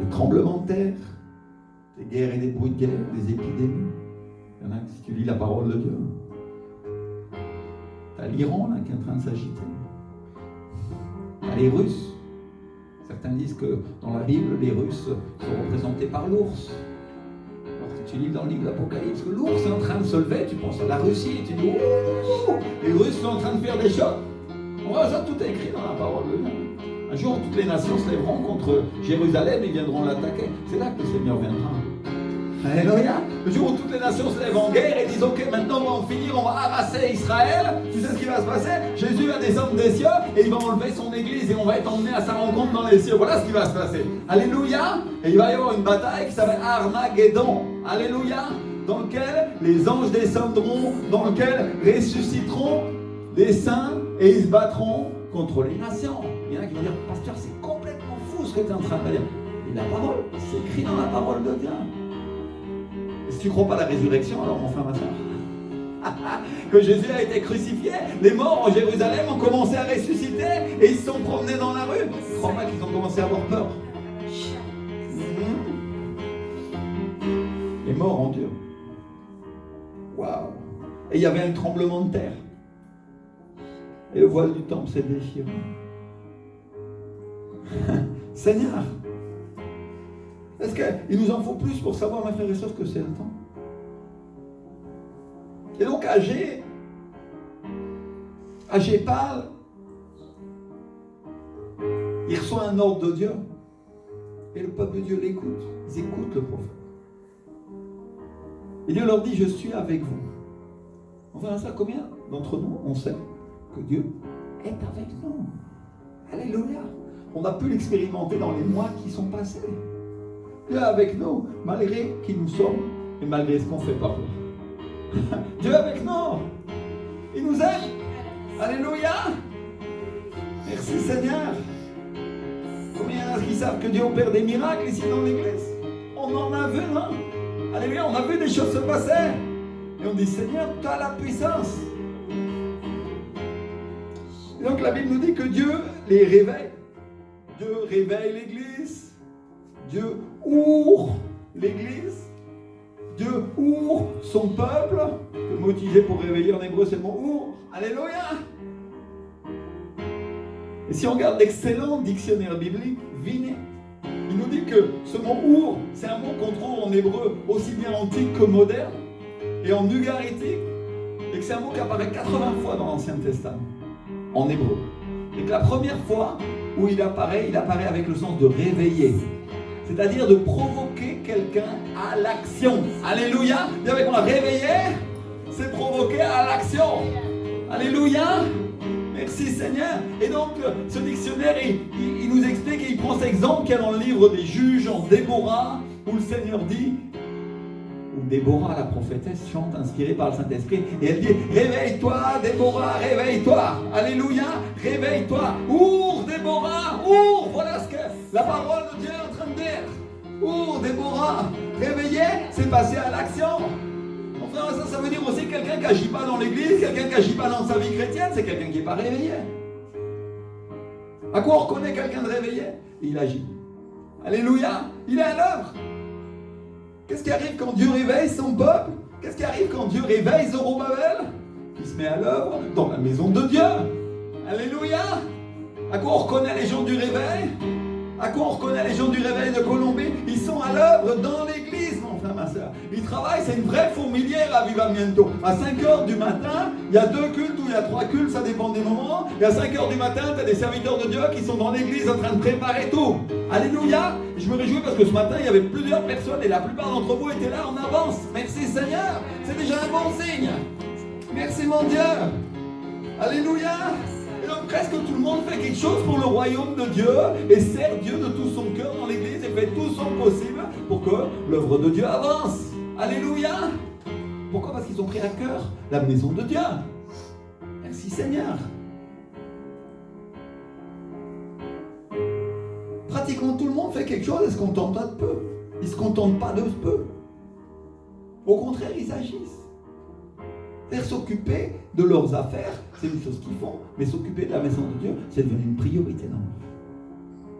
Des tremblements de terre, des guerres et des bruits de guerre, des épidémies. Il y en a, si tu lis la parole de Dieu, t'as l'Iran là qui est en train de s'agiter. Les Russes, certains disent que dans la Bible, les Russes sont représentés par l'ours. Alors si tu lis dans le livre de l'Apocalypse que l'ours est en train de se lever, tu penses à la Russie et tu dis oh, les Russes sont en train de faire des choses. On voit ça, tout est écrit dans la parole de Dieu. Un jour, toutes les nations se lèveront contre Jérusalem et viendront l'attaquer. C'est là que le Seigneur viendra. Alléluia. Le jour où toutes les nations se lèvent en guerre et disent ok, maintenant on va en finir, on va arraser Israël. Tu sais ce qui va se passer? Jésus va descendre des cieux et il va enlever son église et on va être emmené à sa rencontre dans les cieux. Voilà ce qui va se passer. Alléluia. Et il va y avoir une bataille qui s'appelle Armageddon. Alléluia. Dans lequel les anges descendront, dans lequel ressusciteront les saints et ils se battront contre les nations. Il y en a qui vont dire pasteur, c'est complètement fou ce que tu es en train de dire. Et la parole, c'est écrit dans la parole de Dieu. Si tu ne crois pas à la résurrection, alors mon frère, ma soeur, que Jésus a été crucifié, les morts en Jérusalem ont commencé à ressusciter et ils se sont promenés dans la rue. Je ne crois pas qu'ils ont commencé à avoir peur. Les morts en Dieu. Waouh! Et il y avait un tremblement de terre. Et le voile du temple s'est déchiré. Seigneur! Est-ce qu'il nous en faut plus pour savoir, mes frères et sœurs, que c'est le temps? Et donc Agé parle, il reçoit un ordre de Dieu, et le peuple de Dieu l'écoute, ils écoutent le prophète. Et Dieu leur dit, je suis avec vous. Enfin, ça, combien d'entre nous, on sait que Dieu est avec nous? Alléluia! On a pu l'expérimenter dans les mois qui sont passés. Dieu est avec nous, malgré qui nous sommes et malgré ce qu'on fait parfois. Dieu est avec nous. Il nous aime. Alléluia. Merci Seigneur. Combien il y en a qui savent que Dieu opère des miracles ici dans l'église? On en a vu, non? Alléluia, on a vu des choses se passer. Et on dit, Seigneur, tu as la puissance. Et donc la Bible nous dit que Dieu les réveille. Dieu réveille l'église. Dieu ouvre l'église. Dieu ouvre son peuple. Le mot utilisé pour réveiller en hébreu, c'est le mot ouvre. Alléluia. Et si on regarde l'excellent dictionnaire biblique, Viné, il nous dit que ce mot ouvre, c'est un mot qu'on trouve en hébreu aussi bien antique que moderne, et en ugaritique, et que c'est un mot qui apparaît 80 fois dans l'Ancien Testament, en hébreu. Et que la première fois où il apparaît avec le sens de réveiller. C'est-à-dire de provoquer quelqu'un à l'action. Alléluia. Dis avec moi, réveiller, c'est provoquer à l'action. Alléluia. Merci Seigneur. Et donc, ce dictionnaire, il nous explique, et il prend cet exemple qu'il y a dans le livre des Juges, en Déborah, où le Seigneur dit, où Déborah, la prophétesse, chante inspirée par le Saint-Esprit, et elle dit, réveille-toi Déborah, réveille-toi. Alléluia. Réveille-toi. Ouvre Déborah, ouvre. Voilà ce que La parole de Dieu est en train de dire, oh Déborah, réveillé, c'est passé à l'action. Mon frère, ça veut dire aussi quelqu'un qui n'agit pas dans l'église, quelqu'un qui n'agit pas dans sa vie chrétienne, c'est quelqu'un qui n'est pas réveillé. À quoi on reconnaît quelqu'un de réveillé? Il agit. Alléluia, il est à l'œuvre. Qu'est-ce qui arrive quand Dieu réveille son peuple? Qu'est-ce qui arrive quand Dieu réveille Zorobabel? Il se met à l'œuvre dans la maison de Dieu. Alléluia. À quoi on reconnaît les gens du réveil? À quoi on reconnaît les gens du réveil de Colombie? Ils sont à l'œuvre dans l'église, mon frère, ma soeur. Ils travaillent, c'est une vraie fourmilière à Vivamiento. À 5h du matin, il y a 2 cultes ou il y a 3 cultes, ça dépend des moments. Et à 5h du matin, tu as des serviteurs de Dieu qui sont dans l'église en train de préparer tout. Alléluia. Je me réjouis parce que ce matin, il y avait plusieurs personnes et la plupart d'entre vous étaient là en avance. Merci Seigneur. C'est déjà un bon signe. Merci mon Dieu. Alléluia. Et donc presque tout le monde fait quelque chose pour le royaume de Dieu et sert Dieu de tout son cœur dans l'église et fait tout son possible pour que l'œuvre de Dieu avance. Alléluia. Pourquoi? Parce qu'ils ont pris à cœur la maison de Dieu. Merci Seigneur. Pratiquement tout le monde fait quelque chose et se contente pas de peu. Ils ne se contentent pas de peu. Au contraire, ils agissent. C'est-à-dire s'occuper de leurs affaires, c'est une chose qu'ils font, mais s'occuper de la maison de Dieu, c'est devenu une priorité dans leur vie.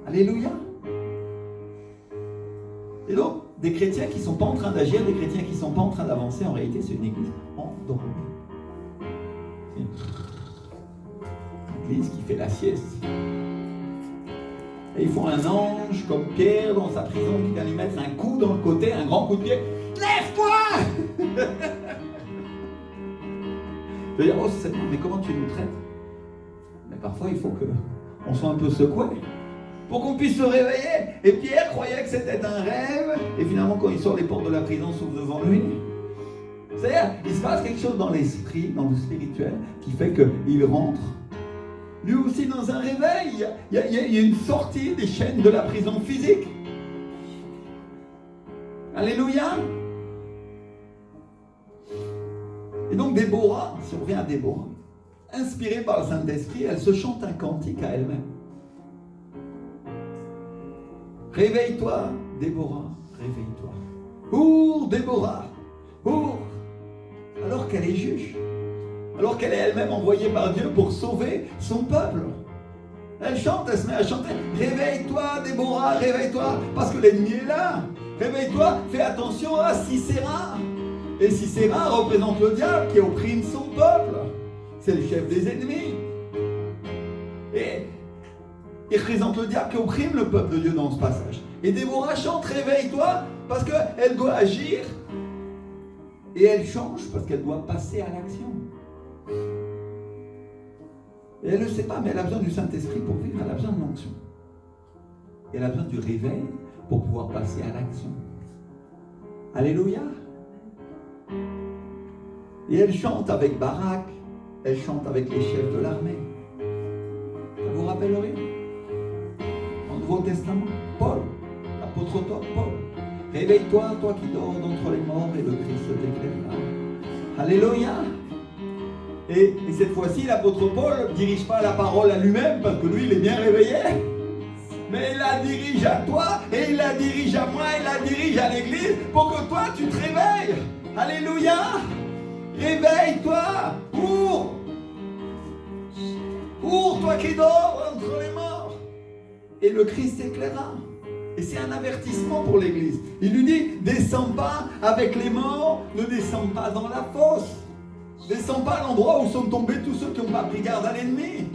Alléluia. Et donc, des chrétiens qui ne sont pas en train d'agir, des chrétiens qui ne sont pas en train d'avancer, en réalité, c'est une église endormie. C'est une église qui fait la sieste. Et ils font un ange comme Pierre dans sa prison qui vient lui mettre un coup dans le côté, un grand coup de pied. Lève-toi! Je veux dire, oh Seigneur, mais comment tu nous traites? Mais parfois il faut qu'on soit un peu secoué pour qu'on puisse se réveiller. Et Pierre croyait que c'était un rêve, et finalement quand il sort, les portes de la prison s'ouvrent devant lui. C'est-à-dire, il se passe quelque chose dans l'esprit, dans le spirituel, qui fait qu'il rentre lui aussi dans un réveil. Il y a une sortie des chaînes de la prison physique. Alléluia. Et donc Déborah, si on revient à Déborah, inspirée par le Saint-Esprit, elle se chante un cantique à elle-même. Réveille-toi, Déborah, réveille-toi. Déborah, alors qu'elle est juge, alors qu'elle est elle-même envoyée par Dieu pour sauver son peuple. Elle chante, elle se met à chanter. Réveille-toi, Déborah, réveille-toi, parce que l'ennemi est là. Réveille-toi, fais attention à Sisera. Et Sisera représente le diable qui opprime son peuple. C'est le chef des ennemis. Et il représente le diable qui opprime le peuple de Dieu dans ce passage. Et Déborah chante, réveille-toi, parce qu'elle doit agir. Et elle change parce qu'elle doit passer à l'action. Et elle ne le sait pas, mais elle a besoin du Saint-Esprit pour vivre, elle a besoin de l'onction. Et elle a besoin du réveil pour pouvoir passer à l'action. Alléluia. Et elle chante avec Barak, elle chante avec les chefs de l'armée. Ça vous rappelle rien? Dans le Nouveau Testament, Paul, l'apôtre Paul. Réveille-toi, toi qui dors d'entre les morts, et le Christ t'éclairera. Alléluia. Et cette fois-ci, l'apôtre Paul ne dirige pas la parole à lui-même, parce que lui, il est bien réveillé. Mais il la dirige à toi, et il la dirige à moi, il la dirige à l'église, pour que toi, tu te réveilles. Alléluia. Réveille-toi. Cours, toi qui dors entre les morts. Et le Christ éclairera. Et c'est un avertissement pour l'église. Il lui dit, descends pas avec les morts, ne descends pas dans la fosse. Descends pas à l'endroit où sont tombés tous ceux qui n'ont pas pris garde à l'ennemi.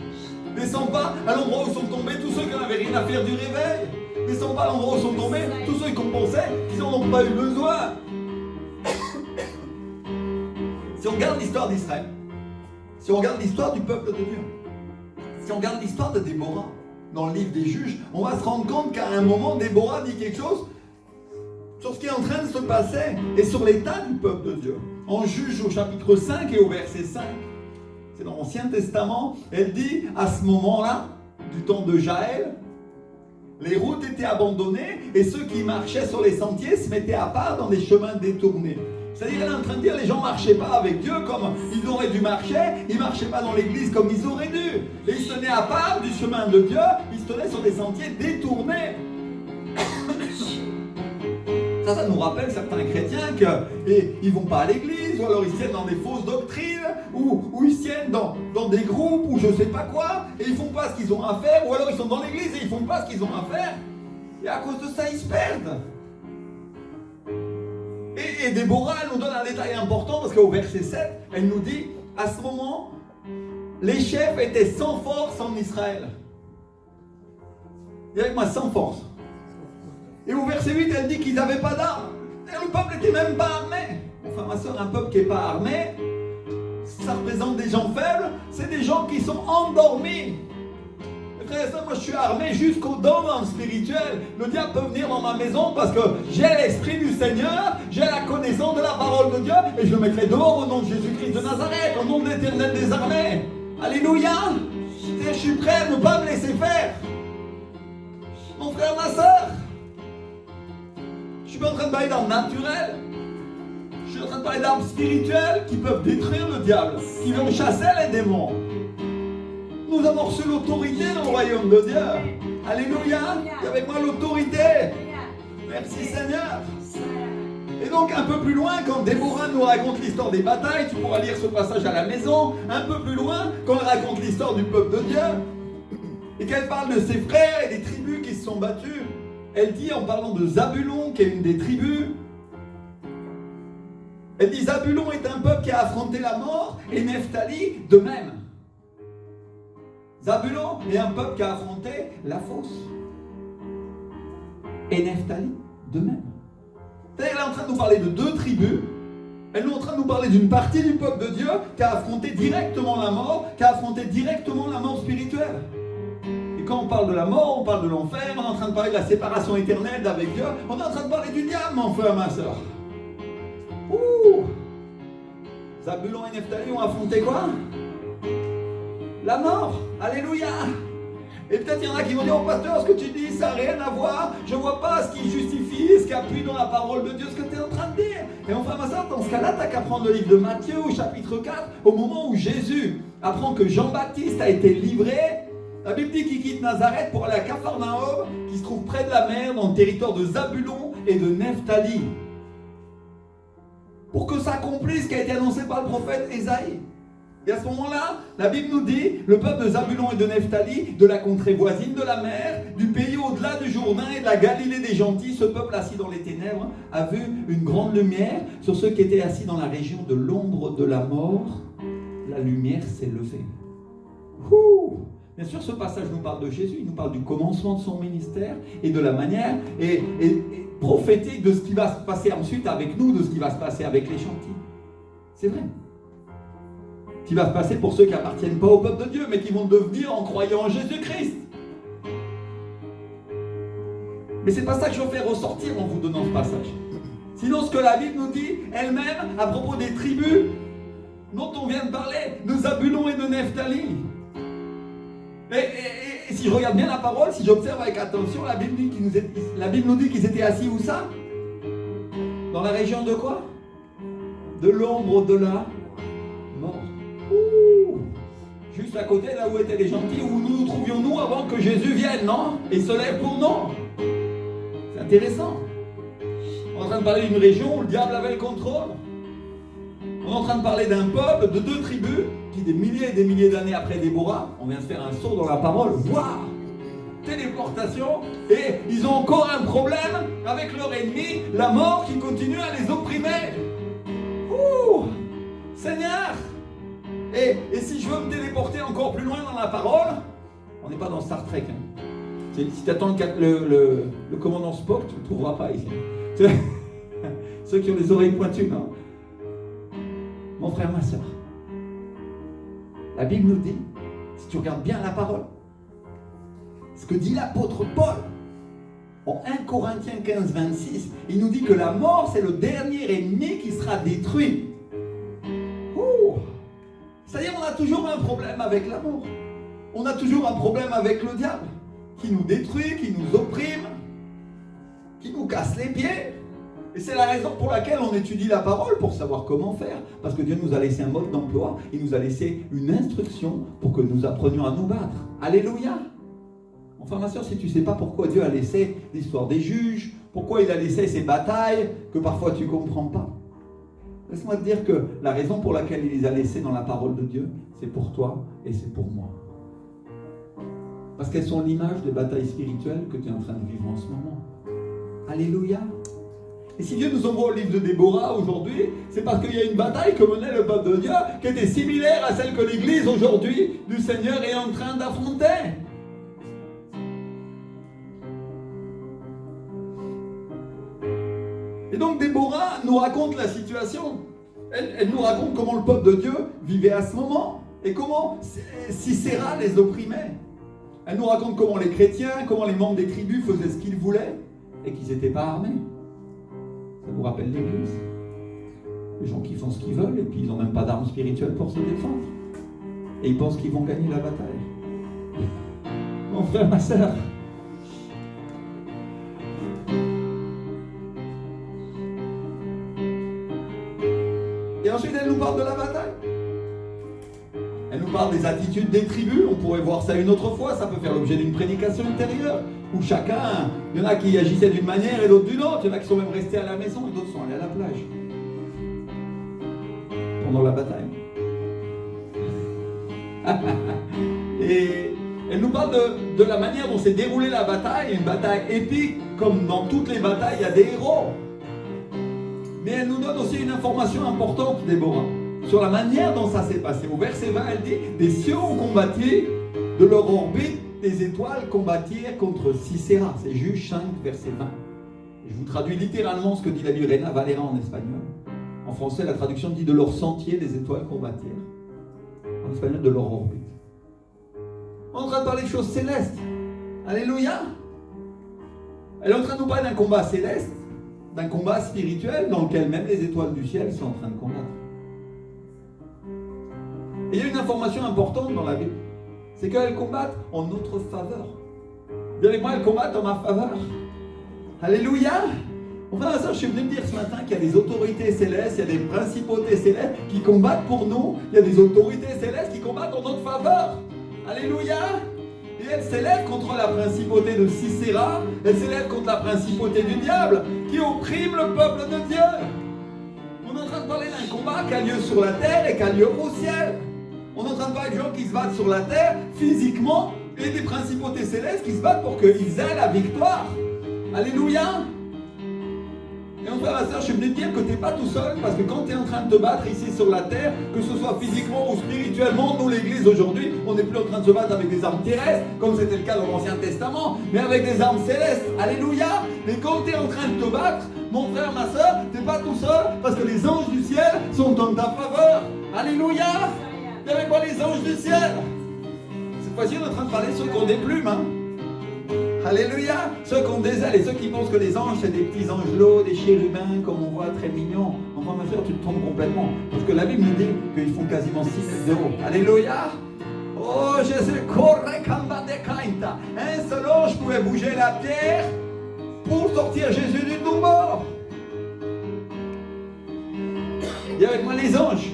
Descends pas à l'endroit où sont tombés tous ceux qui n'avaient rien à faire du réveil. Descends pas à l'endroit où sont tombés tous ceux qui pensaient qu'ils n'en ont pas eu besoin. Si on regarde l'histoire d'Israël, si on regarde l'histoire du peuple de Dieu, si on regarde l'histoire de Déborah dans le livre des Juges, on va se rendre compte qu'à un moment, Déborah dit quelque chose sur ce qui est en train de se passer et sur l'état du peuple de Dieu. En Juges au chapitre 5 et au verset 5, c'est dans l'Ancien Testament, elle dit, à ce moment-là, du temps de Jaël, les routes étaient abandonnées et ceux qui marchaient sur les sentiers se mettaient à part dans des chemins détournés. C'est-à-dire, elle est en train de dire, les gens ne marchaient pas avec Dieu comme ils auraient dû marcher, ils ne marchaient pas dans l'église comme ils auraient dû. Et ils se tenaient à part du chemin de Dieu, ils se tenaient sur des sentiers détournés. Ça nous rappelle certains chrétiens qu'ils ne vont pas à l'église, ou alors ils se tiennent dans des fausses doctrines, ou ils se tiennent dans des groupes, ou je ne sais pas quoi, et ils ne font pas ce qu'ils ont à faire, ou alors ils sont dans l'église et ils ne font pas ce qu'ils ont à faire, et à cause de ça, ils se perdent. Et Déborah, elle nous donne un détail important, parce qu'au verset 7, elle nous dit, à ce moment, les chefs étaient sans force en Israël. Et avec moi, sans force. Et au verset 8, elle dit qu'ils n'avaient pas d'armes. Et le peuple n'était même pas armé. Enfin, ma soeur, un peuple qui n'est pas armé, ça représente des gens faibles, c'est des gens qui sont endormis. Frère et soeur, moi je suis armé jusqu'aux dents dans le spirituel. Le diable peut venir dans ma maison parce que j'ai l'esprit du Seigneur, j'ai la connaissance de la parole de Dieu, et je le mettrai dehors au nom de Jésus-Christ de Nazareth, au nom de l'Éternel des armées. Alléluia. Je suis prêt à ne pas me laisser faire. Mon frère, ma soeur, je suis pas en train de parler d'armes naturelles. Je suis en train de parler d'armes spirituelles qui peuvent détruire le diable, qui vont chasser les démons. Nous avons reçu l'autorité dans le royaume de Dieu. Alléluia. Et avec moi l'autorité. Merci Seigneur. Et donc un peu plus loin, quand Déborah nous raconte l'histoire des batailles, tu pourras lire ce passage à la maison, un peu plus loin, quand elle raconte l'histoire du peuple de Dieu, et qu'elle parle de ses frères et des tribus qui se sont battues, elle dit, en parlant de Zabulon, qui est une des tribus, elle dit, Zabulon est un peuple qui a affronté la mort, et Nephtali de même. Zabulon est un peuple qui a affronté la fosse. Et Nephtali de même. Elle est en train de nous parler de deux tribus. Elle est en train de nous parler d'une partie du peuple de Dieu qui a affronté directement la mort, qui a affronté directement la mort spirituelle. Et quand on parle de la mort, on parle de l'enfer, on est en train de parler de la séparation éternelle d'avec Dieu, on est en train de parler du diable, mon frère, ma soeur. Ouh! Zabulon et Nephtali ont affronté quoi? La mort. Alléluia. Et peut-être il y en a qui vont dire, oh pasteur, ce que tu dis, ça n'a rien à voir. Je ne vois pas ce qui justifie, ce qui appuie dans la parole de Dieu, ce que tu es en train de dire. Et enfin, ma soeur, dans ce cas-là, tu n'as qu'à prendre le livre de Matthieu au chapitre 4, au moment où Jésus apprend que Jean-Baptiste a été livré. La Bible dit qu'il quitte Nazareth pour aller à Capharnaüm, qui se trouve près de la mer, dans le territoire de Zabulon et de Nephtali. Pour que s'accomplisse ce qui a été annoncé par le prophète Ésaïe. Et à ce moment-là, la Bible nous dit, le peuple de Zabulon et de Nephtali, de la contrée voisine de la mer, du pays au-delà du Jourdain et de la Galilée des gentils, ce peuple assis dans les ténèbres a vu une grande lumière. Sur ceux qui étaient assis dans la région de l'ombre de la mort, la lumière s'est levée. Ouh! Bien sûr, ce passage nous parle de Jésus, il nous parle du commencement de son ministère et de la manière et prophétique de ce qui va se passer ensuite avec nous, de ce qui va se passer avec les gentils. C'est vrai. Qui va se passer pour ceux qui n'appartiennent pas au peuple de Dieu, mais qui vont devenir en croyant en Jésus-Christ. Mais c'est pas ça que je veux faire ressortir en vous donnant ce passage. Sinon, ce que la Bible nous dit elle-même à propos des tribus dont on vient de parler, de Zabulon et de Nephtali. Et si je regarde bien la parole, si j'observe avec attention, la Bible nous dit qu'ils étaient assis où ça? Dans la région de quoi? De l'ombre de la mort. Ouh. Juste à côté, là où étaient les gentils, où nous trouvions-nous avant que Jésus vienne, non? Et se lève pour nous. C'est intéressant. On est en train de parler d'une région où le diable avait le contrôle. On est en train de parler d'un peuple, de deux tribus, qui des milliers et des milliers d'années après Déborah, on vient de faire un saut dans la parole. Waouh! Téléportation, et ils ont encore un problème avec leur ennemi, la mort qui continue à les opprimer. Ouh! Seigneur! Et si je veux me téléporter encore plus loin dans la parole, on n'est pas dans Star Trek. Hein. Si tu attends le commandant Spock, tu ne le trouveras pas ici. Ceux qui ont les oreilles pointues, non? Mon frère, ma soeur, la Bible nous dit, si tu regardes bien la parole, ce que dit l'apôtre Paul en 1 Corinthiens 15, 26, il nous dit que la mort, c'est le dernier ennemi qui sera détruit. C'est-à-dire qu'on a toujours un problème avec la mort. On a toujours un problème avec le diable, qui nous détruit, qui nous opprime, qui nous casse les pieds. Et c'est la raison pour laquelle on étudie la parole, pour savoir comment faire. Parce que Dieu nous a laissé un mode d'emploi, il nous a laissé une instruction pour que nous apprenions à nous battre. Alléluia! Enfin, ma soeur, si tu ne sais pas pourquoi Dieu a laissé l'histoire des juges, pourquoi il a laissé ces batailles que parfois tu ne comprends pas. Laisse-moi te dire que la raison pour laquelle il les a laissées dans la parole de Dieu, c'est pour toi et c'est pour moi. Parce qu'elles sont l'image des batailles spirituelles que tu es en train de vivre en ce moment. Alléluia. Et si Dieu nous envoie au livre de Déborah aujourd'hui, c'est parce qu'il y a une bataille que menait le peuple de Dieu qui était similaire à celle que l'Église aujourd'hui du Seigneur est en train d'affronter. Et donc Déborah nous raconte la situation. Elle nous raconte comment le peuple de Dieu vivait à ce moment et comment Sisera les opprimait. Elle nous raconte comment les chrétiens, comment les membres des tribus faisaient ce qu'ils voulaient et qu'ils n'étaient pas armés. Ça vous rappelle l'Église. Les gens qui font ce qu'ils veulent et puis ils n'ont même pas d'armes spirituelles pour se défendre. Et ils pensent qu'ils vont gagner la bataille. Mon frère, ma soeur. Et ensuite, elle nous parle de la bataille. Elle nous parle des attitudes des tribus. On pourrait voir ça une autre fois. Ça peut faire l'objet d'une prédication intérieure. Où chacun, il y en a qui agissaient d'une manière et d'autres d'une autre. Il y en a qui sont même restés à la maison et d'autres sont allés à la plage. Pendant la bataille. Et elle nous parle de la manière dont s'est déroulée la bataille. Une bataille épique. Comme dans toutes les batailles, il y a des héros. Mais elle nous donne aussi une information importante, Déborah, sur la manière dont ça s'est passé. Au verset 20, elle dit « Des cieux ont combattu, de leur orbite, des étoiles combattirent contre Sisera. » C'est Juge 5, verset 20. Je vous traduis littéralement ce que dit la Lorena Valera en espagnol. En français, la traduction dit « De leur sentier, des étoiles combattirent. » En espagnol, de leur orbite. On est en train de parler de choses célestes. Alléluia. Elle est en train de nous parler d'un combat céleste, d'un combat spirituel dans lequel même les étoiles du ciel sont en train de combattre. Et il y a une information importante dans la Bible, c'est qu'elles combattent en notre faveur. Dis avec moi, elles combattent en ma faveur. Alléluia. Enfin, ça, je suis venu me dire ce matin qu'il y a des autorités célestes, il y a des principautés célestes qui combattent pour nous, il y a des autorités célestes qui combattent en notre faveur. Alléluia. Et elle s'élève contre la principauté de Sisera, elle s'élève contre la principauté du diable, qui opprime le peuple de Dieu. On est en train de parler d'un combat qui a lieu sur la terre et qui a lieu au ciel. On est en train de parler de gens qui se battent sur la terre, physiquement, et des principautés célestes qui se battent pour qu'ils aient la victoire. Alléluia. Et mon frère, ma soeur, je suis venu te dire que tu n'es pas tout seul, parce que quand tu es en train de te battre ici sur la terre, que ce soit physiquement ou spirituellement, nous l'église aujourd'hui, on n'est plus en train de se battre avec des armes terrestres, comme c'était le cas dans l'Ancien Testament, mais avec des armes célestes. Alléluia. Et quand tu es en train de te battre, mon frère, ma soeur, tu n'es pas tout seul, parce que les anges du ciel sont en ta faveur. Alléluia. Tu n'avais pas les anges du ciel. Cette fois-ci, on est en train de parler de ceux qui ont des plumes, hein. Alléluia. Ceux qui ont des ailes et ceux qui pensent que les anges c'est des petits angelots, des chérubins comme on voit très mignons. Enfin ma soeur, tu te trompes complètement. Parce que la Bible nous dit qu'ils font quasiment 6 mètres de haut. Alléluia. Oh Jésus, un seul ange pouvait bouger la pierre pour sortir Jésus du tombeau. Dis avec moi les anges.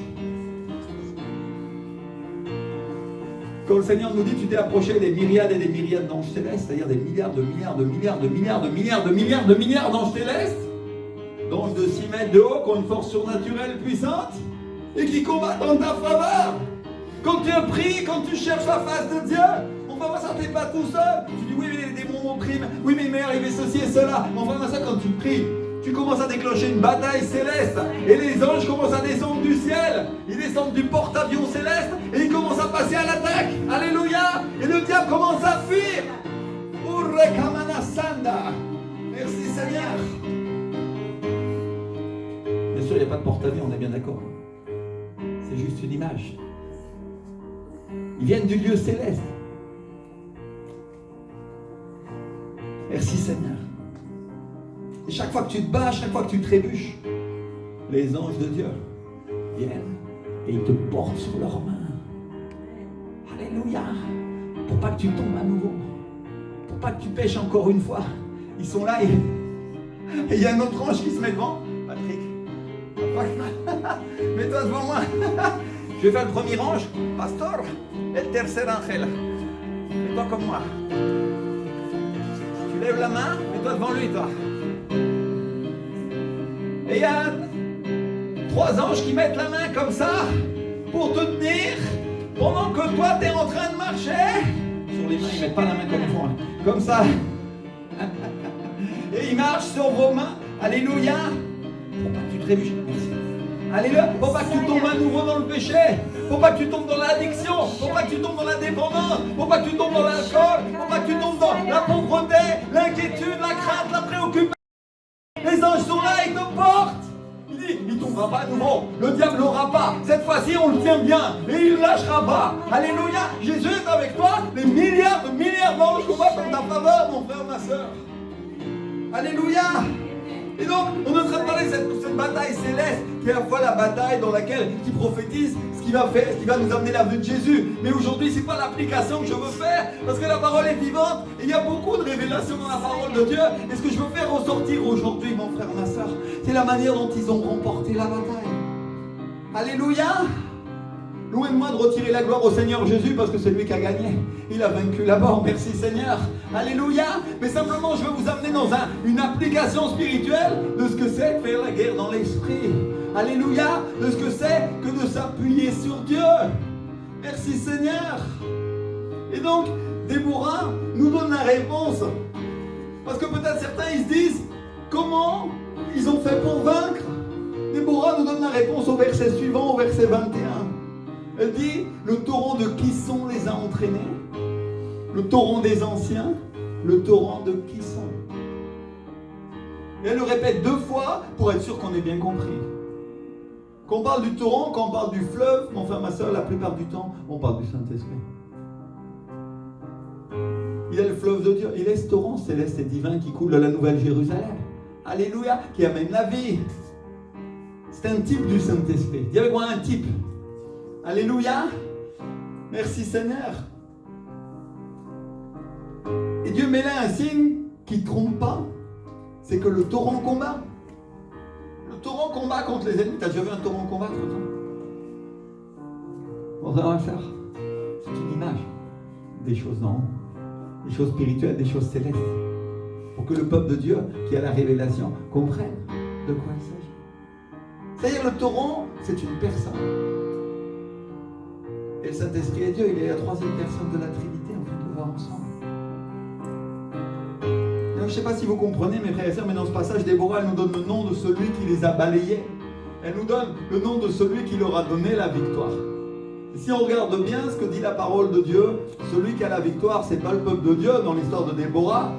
Quand le Seigneur nous dit, tu t'es approché des myriades et des myriades d'anges célestes, c'est-à-dire des milliards de milliards de milliards de milliards de milliards de milliards de milliards d'anges célestes, d'anges de 6 mètres de haut, qui ont une force surnaturelle puissante, et qui combattent en ta faveur. Quand tu pries, quand tu cherches la face de Dieu, on va voir ça, tu n'es pas tout seul. Tu dis, oui, mais les démons m'oppriment, oui, mais il m'est arrivé ceci et cela. On va voir ça, quand tu pries, tu commences à déclencher une bataille céleste et les anges commencent à descendre du ciel. Ils descendent du porte-avions céleste et ils commencent à passer à l'attaque. Alléluia. Et le diable commence à fuir. Merci Seigneur. Bien sûr, il n'y a pas de porte-avions, on est bien d'accord. C'est juste une image. Ils viennent du lieu céleste. Merci Seigneur. Et chaque fois que tu te bats, chaque fois que tu trébuches, les anges de Dieu viennent et ils te portent sur leurs mains. Alléluia. Pour pas que tu tombes à nouveau. Pour pas que tu pêches encore une fois. Ils sont là et il y a un autre ange qui se met devant. Patrick, mets-toi devant moi. Je vais faire le premier ange. Pastor, et le tercer angel. Mets-toi comme moi. Tu lèves la main, mets-toi devant lui, toi. Et il y a 3 anges qui mettent la main comme ça pour te tenir pendant que toi tu es en train de marcher. Sur les mains, ils ne mettent pas la main comme ils font, hein. Comme ça. Et ils marchent sur vos mains. Alléluia. Pour pas que tu trébuches. Merci. Alléluia. Pour pas que tu tombes à nouveau dans le péché. Pour pas que tu tombes dans l'addiction. Pour pas que tu tombes dans la dépendance. Pour pas que tu tombes dans l'alcool. Pour pas que tu tombes dans la pauvreté, l'inquiétude, la crainte, la préoccupation. Les anges sont là, ils te portent. Il dit, il ne tombera pas à nouveau. Le diable n'aura pas. Cette fois-ci, on le tient bien. Et il ne lâchera pas. Alléluia. Jésus est avec toi. Des milliards d'anges combattent en ta faveur, mon frère, ma soeur. Alléluia. Et donc, on est en train de parler de cette bataille céleste, qui est à la fois la bataille dans laquelle qui prophétise ce qui va faire, ce qui va nous amener la venue de Jésus. Mais aujourd'hui, ce n'est pas l'application que je veux faire, parce que la parole est vivante, et il y a beaucoup de révélations dans la parole de Dieu. Et ce que je veux faire ressortir aujourd'hui, mon frère, ma soeur, c'est la manière dont ils ont remporté la bataille. Alléluia. Louez-moi de retirer la gloire au Seigneur Jésus, parce que c'est lui qui a gagné. Il a vaincu la mort, merci Seigneur. Alléluia. Mais simplement, je veux vous amener dans une application spirituelle de ce que c'est de faire la guerre dans l'esprit. Alléluia. De ce que c'est que de s'appuyer sur Dieu. Merci Seigneur. Et donc, Déborah nous donne la réponse. Parce que peut-être certains, ils se disent, comment ils ont fait pour vaincre? Déborah nous donne la réponse au verset suivant, au verset 21. Elle dit, le torrent de Kisson les a entraînés, le torrent des anciens, le torrent de Kisson. Et elle le répète 2 fois pour être sûr qu'on ait bien compris. Quand on parle du torrent, quand on parle du fleuve, mon frère, ma soeur, la plupart du temps, on parle du Saint-Esprit. Il est le fleuve de Dieu, il est ce torrent céleste et divin qui coule de la Nouvelle Jérusalem. Alléluia, qui amène la vie. C'est un type du Saint-Esprit. Dis avec moi un type. Alléluia. Merci Seigneur. Et Dieu met là un signe qui ne trompe pas. C'est que le torrent combat. Le torrent combat contre les ennemis. Tu as déjà vu un torrent combattre, toi? Mon frère, ma soeur, c'est une image des choses d'en haut, des choses spirituelles, des choses célestes. Pour que le peuple de Dieu, qui a la révélation, comprenne de quoi il s'agit. C'est-à-dire le torrent, c'est une personne. Et le Saint-Esprit est Dieu, il est la 3e personne de la Trinité, on vient de le voir ensemble. Donc, je ne sais pas si vous comprenez, mes frères et sœurs, mais dans ce passage, Déborah, elle nous donne le nom de celui qui les a balayés. Elle nous donne le nom de celui qui leur a donné la victoire. Et si on regarde bien ce que dit la parole de Dieu, celui qui a la victoire, ce n'est pas le peuple de Dieu dans l'histoire de Déborah.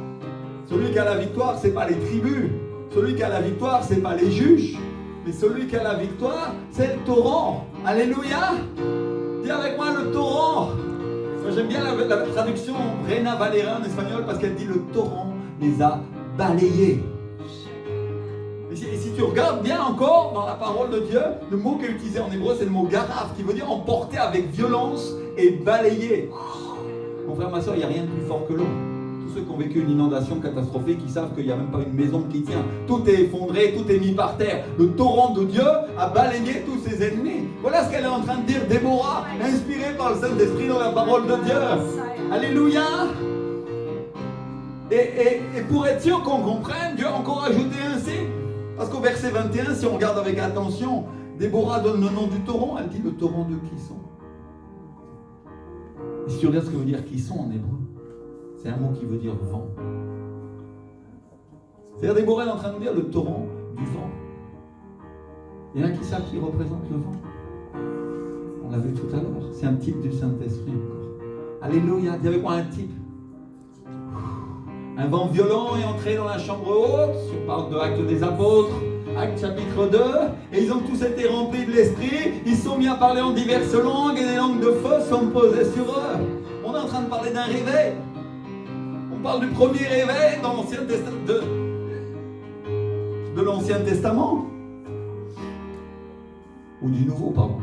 Celui qui a la victoire, ce n'est pas les tribus. Celui qui a la victoire, ce n'est pas les juges. Mais celui qui a la victoire, c'est le torrent. Alléluia. Dis avec moi le torrent. Moi, j'aime bien la traduction Reina Valera en espagnol parce qu'elle dit le torrent les a balayés. Et si tu regardes bien encore dans la parole de Dieu, le mot qui est utilisé en hébreu, c'est le mot garaf, qui veut dire emporter avec violence et balayer. Mon frère, ma soeur, il n'y a rien de plus fort que l'eau. Tous ceux qui ont vécu une inondation catastrophique, ils savent qu'il n'y a même pas une maison qui tient. Tout est effondré, tout est mis par terre. Le torrent de Dieu a balayé tous ses ennemis. Voilà ce qu'elle est en train de dire, Déborah, inspirée par le Saint-Esprit dans la parole de Dieu. Alléluia. Et pour être sûr qu'on comprenne, Dieu a encore ajouté un signe. Parce qu'au verset 21, si on regarde avec attention, Déborah donne le nom du torrent, elle dit le torrent de Kisson. Et si tu regardes ce que veut dire Kisson en hébreu, c'est un mot qui veut dire vent. C'est-à-dire Déborah est en train de dire le torrent du vent. Il y en a qui savent qui représente le vent. On l'a vu tout à l'heure. C'est un type du Saint-Esprit encore. Alléluia. Dis avec moi un type. Un vent violent est entré dans la chambre haute. On parle de Actes des Apôtres, Actes chapitre 2. Et ils ont tous été remplis de l'Esprit. Ils se sont mis à parler en diverses langues et des langues de feu sont posées sur eux. On est en train de parler d'un réveil. On parle du premier réveil dans l'Ancien Testament, de l'Ancien Testament. Ou du Nouveau, pardon.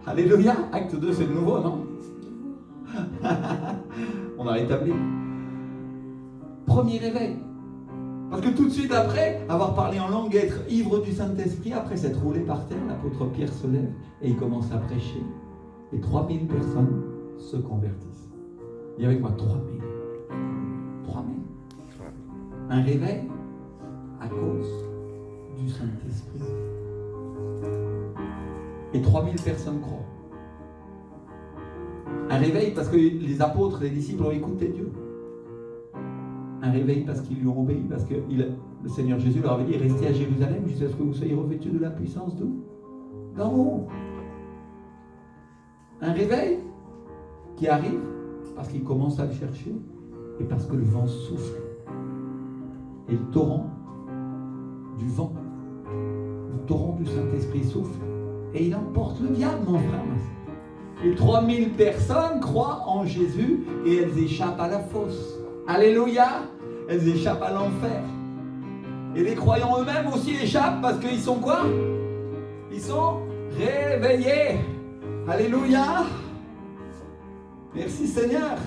Alléluia. Acte 2, c'est le Nouveau, non? On a rétabli. Premier réveil. Parce que tout de suite après, avoir parlé en langue et être ivre du Saint-Esprit, après s'être roulé par terre, l'apôtre Pierre se lève et il commence à prêcher. Et 3000 personnes se convertissent. Dis avec moi, 3000. 3000. Un réveil à cause du Saint-Esprit. Saint-Esprit. Et 3000 personnes croient. Un réveil parce que les apôtres, les disciples ont écouté Dieu. Un réveil parce qu'ils lui ont obéi, parce que le Seigneur Jésus leur avait dit, restez à Jérusalem jusqu'à ce que vous soyez revêtus de la puissance d'en haut. Un réveil qui arrive parce qu'ils commencent à le chercher et parce que le vent souffle. Et le torrent du vent, le torrent du Saint-Esprit souffle et il emporte le diable, mon frère. Et 3000 personnes croient en Jésus et elles échappent à la fosse. Alléluia! Elles échappent à l'enfer. Et les croyants eux-mêmes aussi échappent parce qu'ils sont quoi? Ils sont réveillés. Alléluia! Merci Seigneur.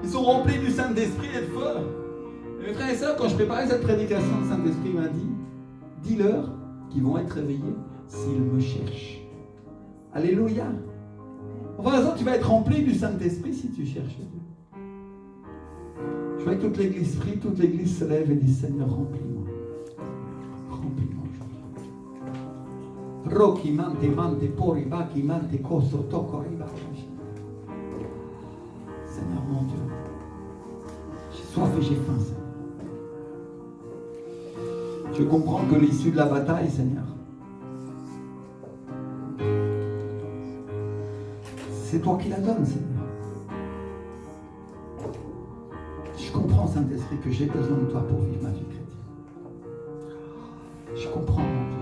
Ils sont remplis du Saint-Esprit et de feu. Et mes frères et sœurs, quand je préparais cette prédication, le Saint-Esprit m'a dit, dis-leur qu'ils vont être réveillés s'ils me cherchent. Alléluia! Enfin, tu vas être rempli du Saint-Esprit si tu cherches Dieu. Je vois que toute l'Église prie, toute l'Église se lève et dit, Seigneur, remplis-moi. Remplis-moi. Roki mante mante pori baki mante koso toko riba. Seigneur mon Dieu, j'ai soif et j'ai faim, Seigneur. Je comprends que l'issue de la bataille, Seigneur, c'est toi qui la donnes, Seigneur. Je comprends, Saint-Esprit, que j'ai besoin de toi pour vivre ma vie chrétienne. Je comprends, mon Dieu.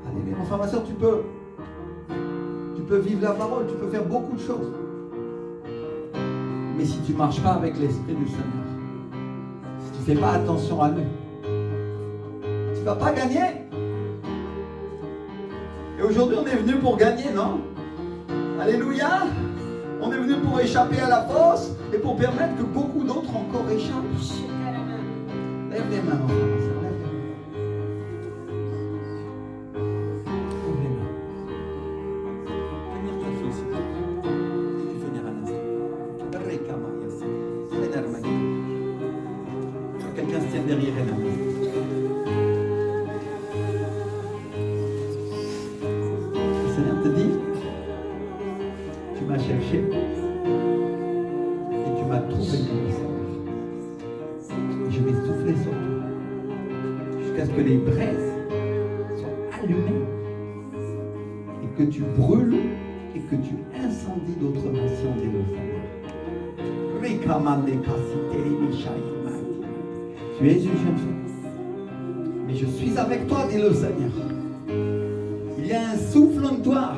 Alléluia. Enfin, ma soeur, tu peux vivre la parole, tu peux faire beaucoup de choses. Mais si tu ne marches pas avec l'Esprit du Seigneur, si tu ne fais pas attention à lui, tu ne vas pas gagner. Et aujourd'hui, on est venu pour gagner, non? Alléluia! On est venu pour échapper à la fosse et pour permettre que beaucoup d'autres encore échappent. Lève les mains, mon frère, lève les mains. Lève les mains. Venir toi aussi. Tu venir à l'instant. Quelqu'un se tient derrière elle. Le Seigneur te dit, tu m'as cherché et tu m'as trouvé, je vais souffler sur toi jusqu'à ce que les braises soient allumées et que tu brûles et que tu incendies d'autres nations, dit le Seigneur. Tu es une jeune femme, mais je suis avec toi, dit le Seigneur. Il y a un souffle en toi,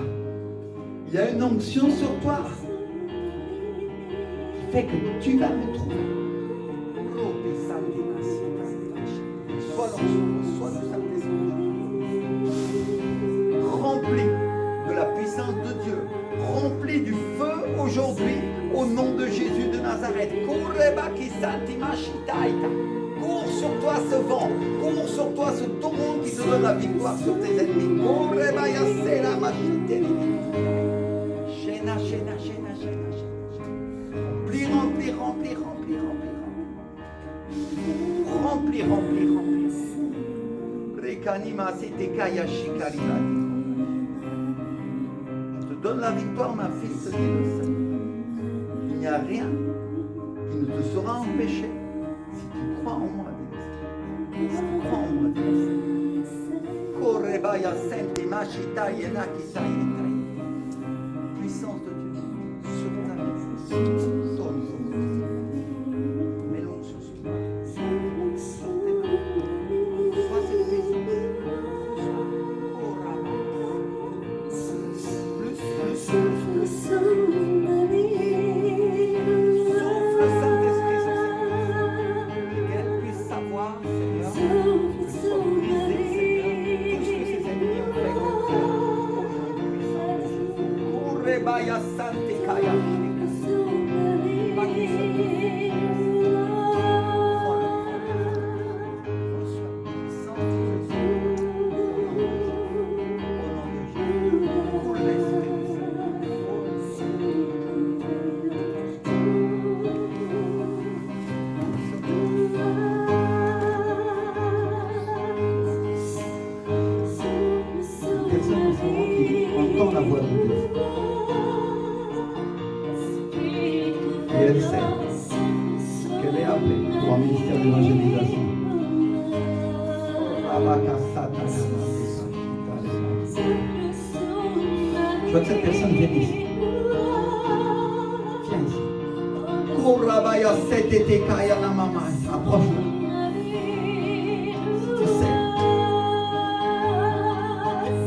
il y a une onction sur toi qui fait que tu vas me trouver. Soit l'onction, soit le Saint-Esprit. Rempli de la puissance de Dieu, rempli du feu aujourd'hui, au nom de Jésus de Nazareth. Cours sur toi ce vent, cours sur toi ce torrent qui te donne la victoire sur tes ennemis. Remplis. Je te donne la victoire, ma fille, te dit le Seigneur. Il n'y a rien qui ne te sera empêché si tu crois en moi, dit le Seigneur. Si tu crois en moi, dit le Seigneur. Puissance de Dieu sur ta vie. elle sait qu'elle est appelée pour un ministère d'évangélisation. Je veux que cette personne vienne ici. Viens ici. Approche-la. Tu sais.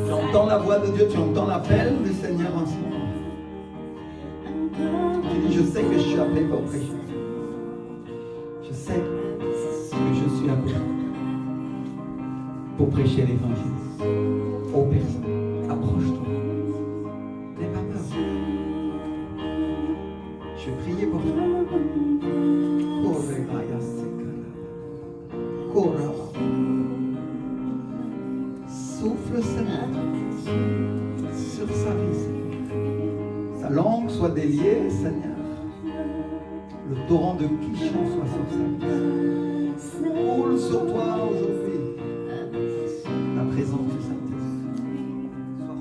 Tu entends la voix de Dieu, tu entends l'appel du Seigneur en ce moment. Tu dis, je sais que je suis appelé pour prêcher. Je sais que je suis appelé pour prêcher l'évangile aux personnes. Approche-toi. N'aie pas peur. Je vais prier pour toi. Souffle, Seigneur, sur sa vie, Seigneur. Sa langue soit déliée, Seigneur. Le torrent de Kishon soit sur sa vie. Roule sur toi aujourd'hui. La présence du Saint-Esprit. Sois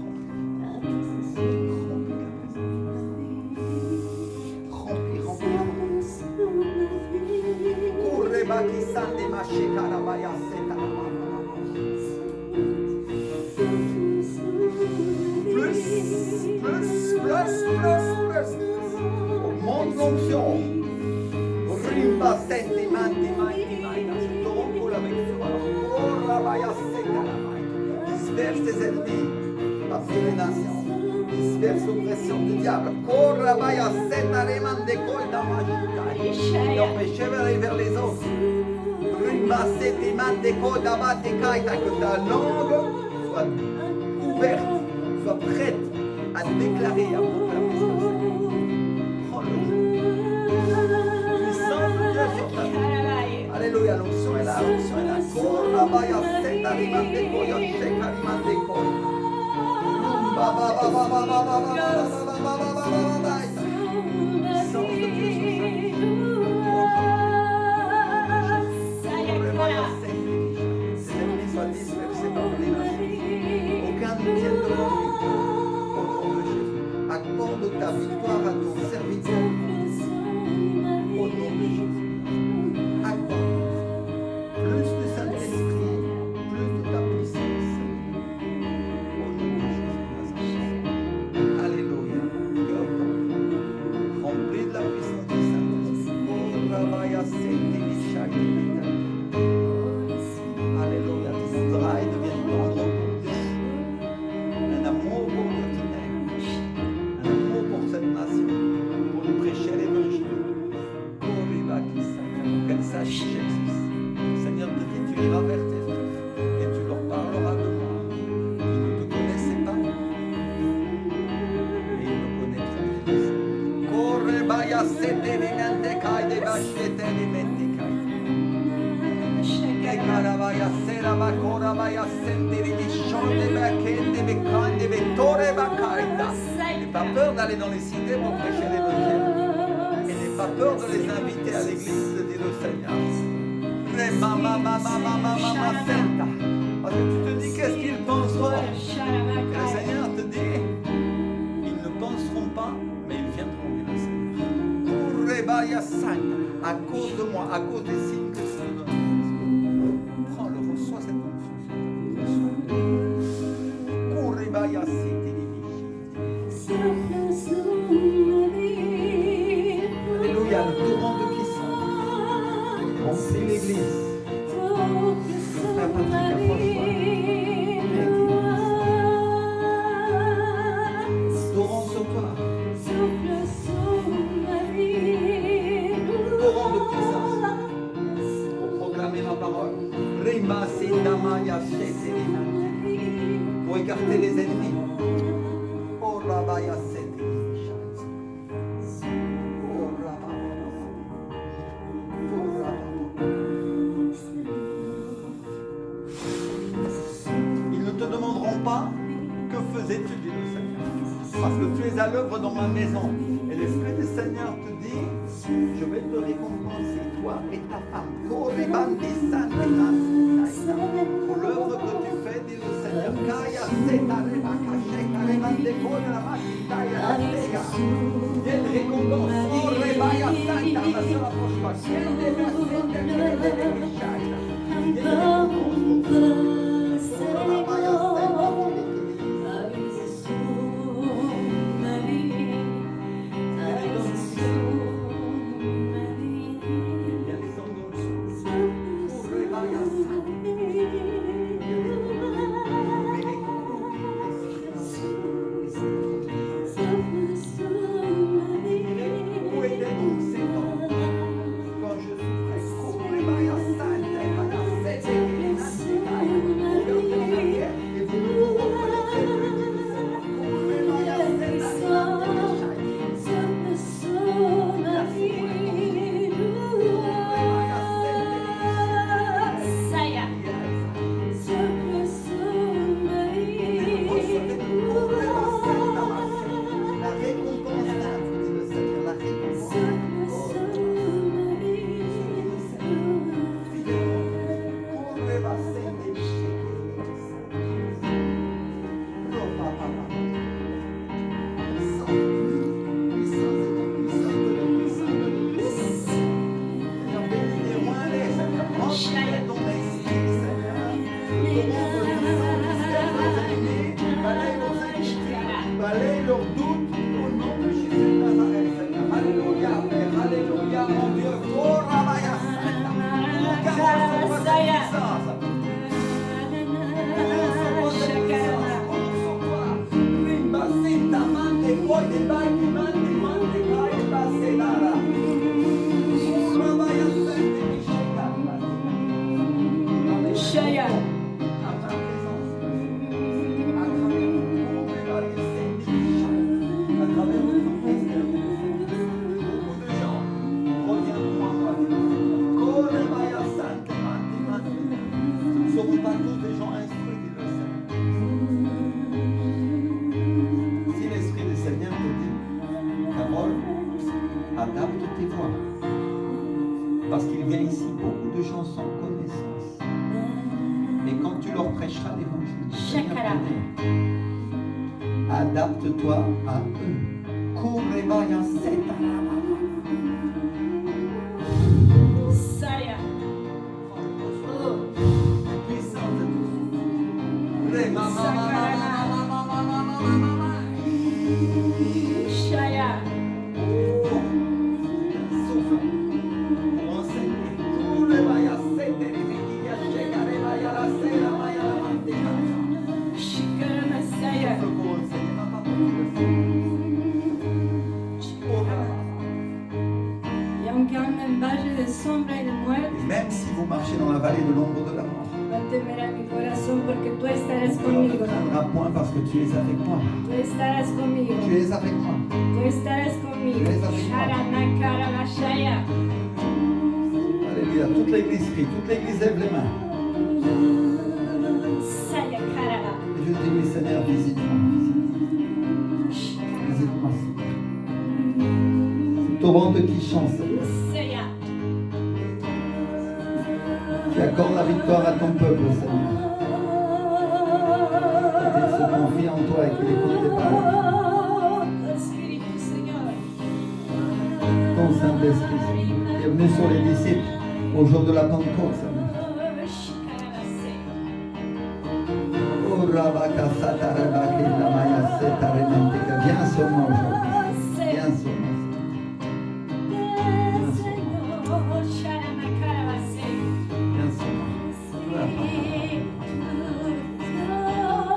rempli. Rempli. Plus. Monte l'onction. Rimba, senti, manti. Ce torrent coule avec toi. Disperse tes ennemis. Parmi les nations. Disperse l'oppression du diable. Leurs péchés vers les autres. Que ta langue soit ouverte, soit prête à déclarer, à proclamer ce Seigneur. Prends-le. Puissance de Dieu sur ta vie. Alléluia, l'onction est là, l'onction est là. Accorde ta victoire à ton serviteur. Au nom de Jésus. Accorde plus de Saint-Esprit, plus de ta puissance. Au nom de Jésus. Alléluia. Rempli de la puissance du Saint-Esprit. Alléluia. Tes entrailles deviennent tendres pour Dieu. Un amour pour Dieu qui t'aime. Un amour pour cette nation. Pour nous prêcher l'évangile. Qu'elle sache que j'existe. Le Seigneur te dit, tu iras vers tes frères et tu leur parleras de moi. Ils ne te connaissaient pas. Et ils me connaîtront. N'aie pas peur d'aller dans les cités pour prêcher l'évangile. Et n'aie pas peur de les inviter à l'église, dit le Seigneur. Parce que tu te dis, qu'est-ce qu'ils penseront? Et le Seigneur te dit, ils ne penseront pas, mais ils viendront, dit le Seigneur. À cause de moi, à cause des signes que je te donne. Prends-le, reçois cette confiance. Alléluia, le torrent de Kishon remplit l'église. Le frère Patrick, approche-toi. Le torrent sur toi. Le torrent de puissance. Pour proclamer ma parole. Pour écarter les ennemis. Ils ne te demanderont pas que faisais-tu, dit le Seigneur, parce que tu es à l'œuvre dans ma maison. Et l'Esprit du Seigneur te dit, je vais te récompenser, toi et ta femme, pour l'œuvre que tu fais, dit le Seigneur. Il y a une récompense. Rebaya Santa, ma sœur, approche-toi. Balaye leurs doutes au nom de Jésus de Nazareth, Seigneur. Alléluia, Père, alléluia, mon Dieu. Oh, Rabaya Santa. Oh, car on reçoit ta puissance. On reçoit ta puissance. On reçoit. Rimba, Sita, Mante, Koi, Debaki, Mante, Mante, Kai, Basenara. Oh, Rabaya Santa, Misheka, Shaya. à ta présence. Nous ne sommes pas tous des gens instruits, dit le Seigneur. Si l'Esprit du Seigneur te dit, Carole, adapte tes voix. Parce qu'il vient ici, beaucoup de gens sans connaissance. Et quand tu leur prêcheras l'évangile, le Seigneur te dit, adapte-toi à eux. Kourebaya Setarama. Saya. Puissance de Dieu. Shaya. Souffle pour enseigner. Kourebaya Seteremekia Shekarebaya la Sera Maya la Manteca. Shikarama Saya. Souffle pour enseigner. Papa, pour le faire. Y aunque ande en valle de sombra y de muerte, Et même si vous marchez dans la vallée de l'ombre de la mort, no temerá mi corazón porque tú estarás tu ne conmigo. craindras point parce que tu es avec moi. Tú estarás conmigo. Tu es avec moi. Tú estarás conmigo. Tu es avec moi. Sharamakara Shaya. Alléluia. Toute l'église prie, toute l'église lève les mains. Saya Karala. Et je dis, oui Seigneur, visite-moi. Visite-moi, Seigneur. Ton ventre qui chante, Seigneur. Saya. Qui accorde la victoire à ton peuple, Seigneur. Qu'il se confie en toi et qu'il écoute tes paroles. Tu Espíritu, Señor. Ton Saint-Esprit, Seigneur, qui est venu sur les disciples au jour de la Pentecôte, Seigneur. Shikarama Saya. Oh, Rabaka Satarabaki, Lamaya Setaremantika. Viens sur moi aujourd'hui. Viens sur moi. Viens sur moi.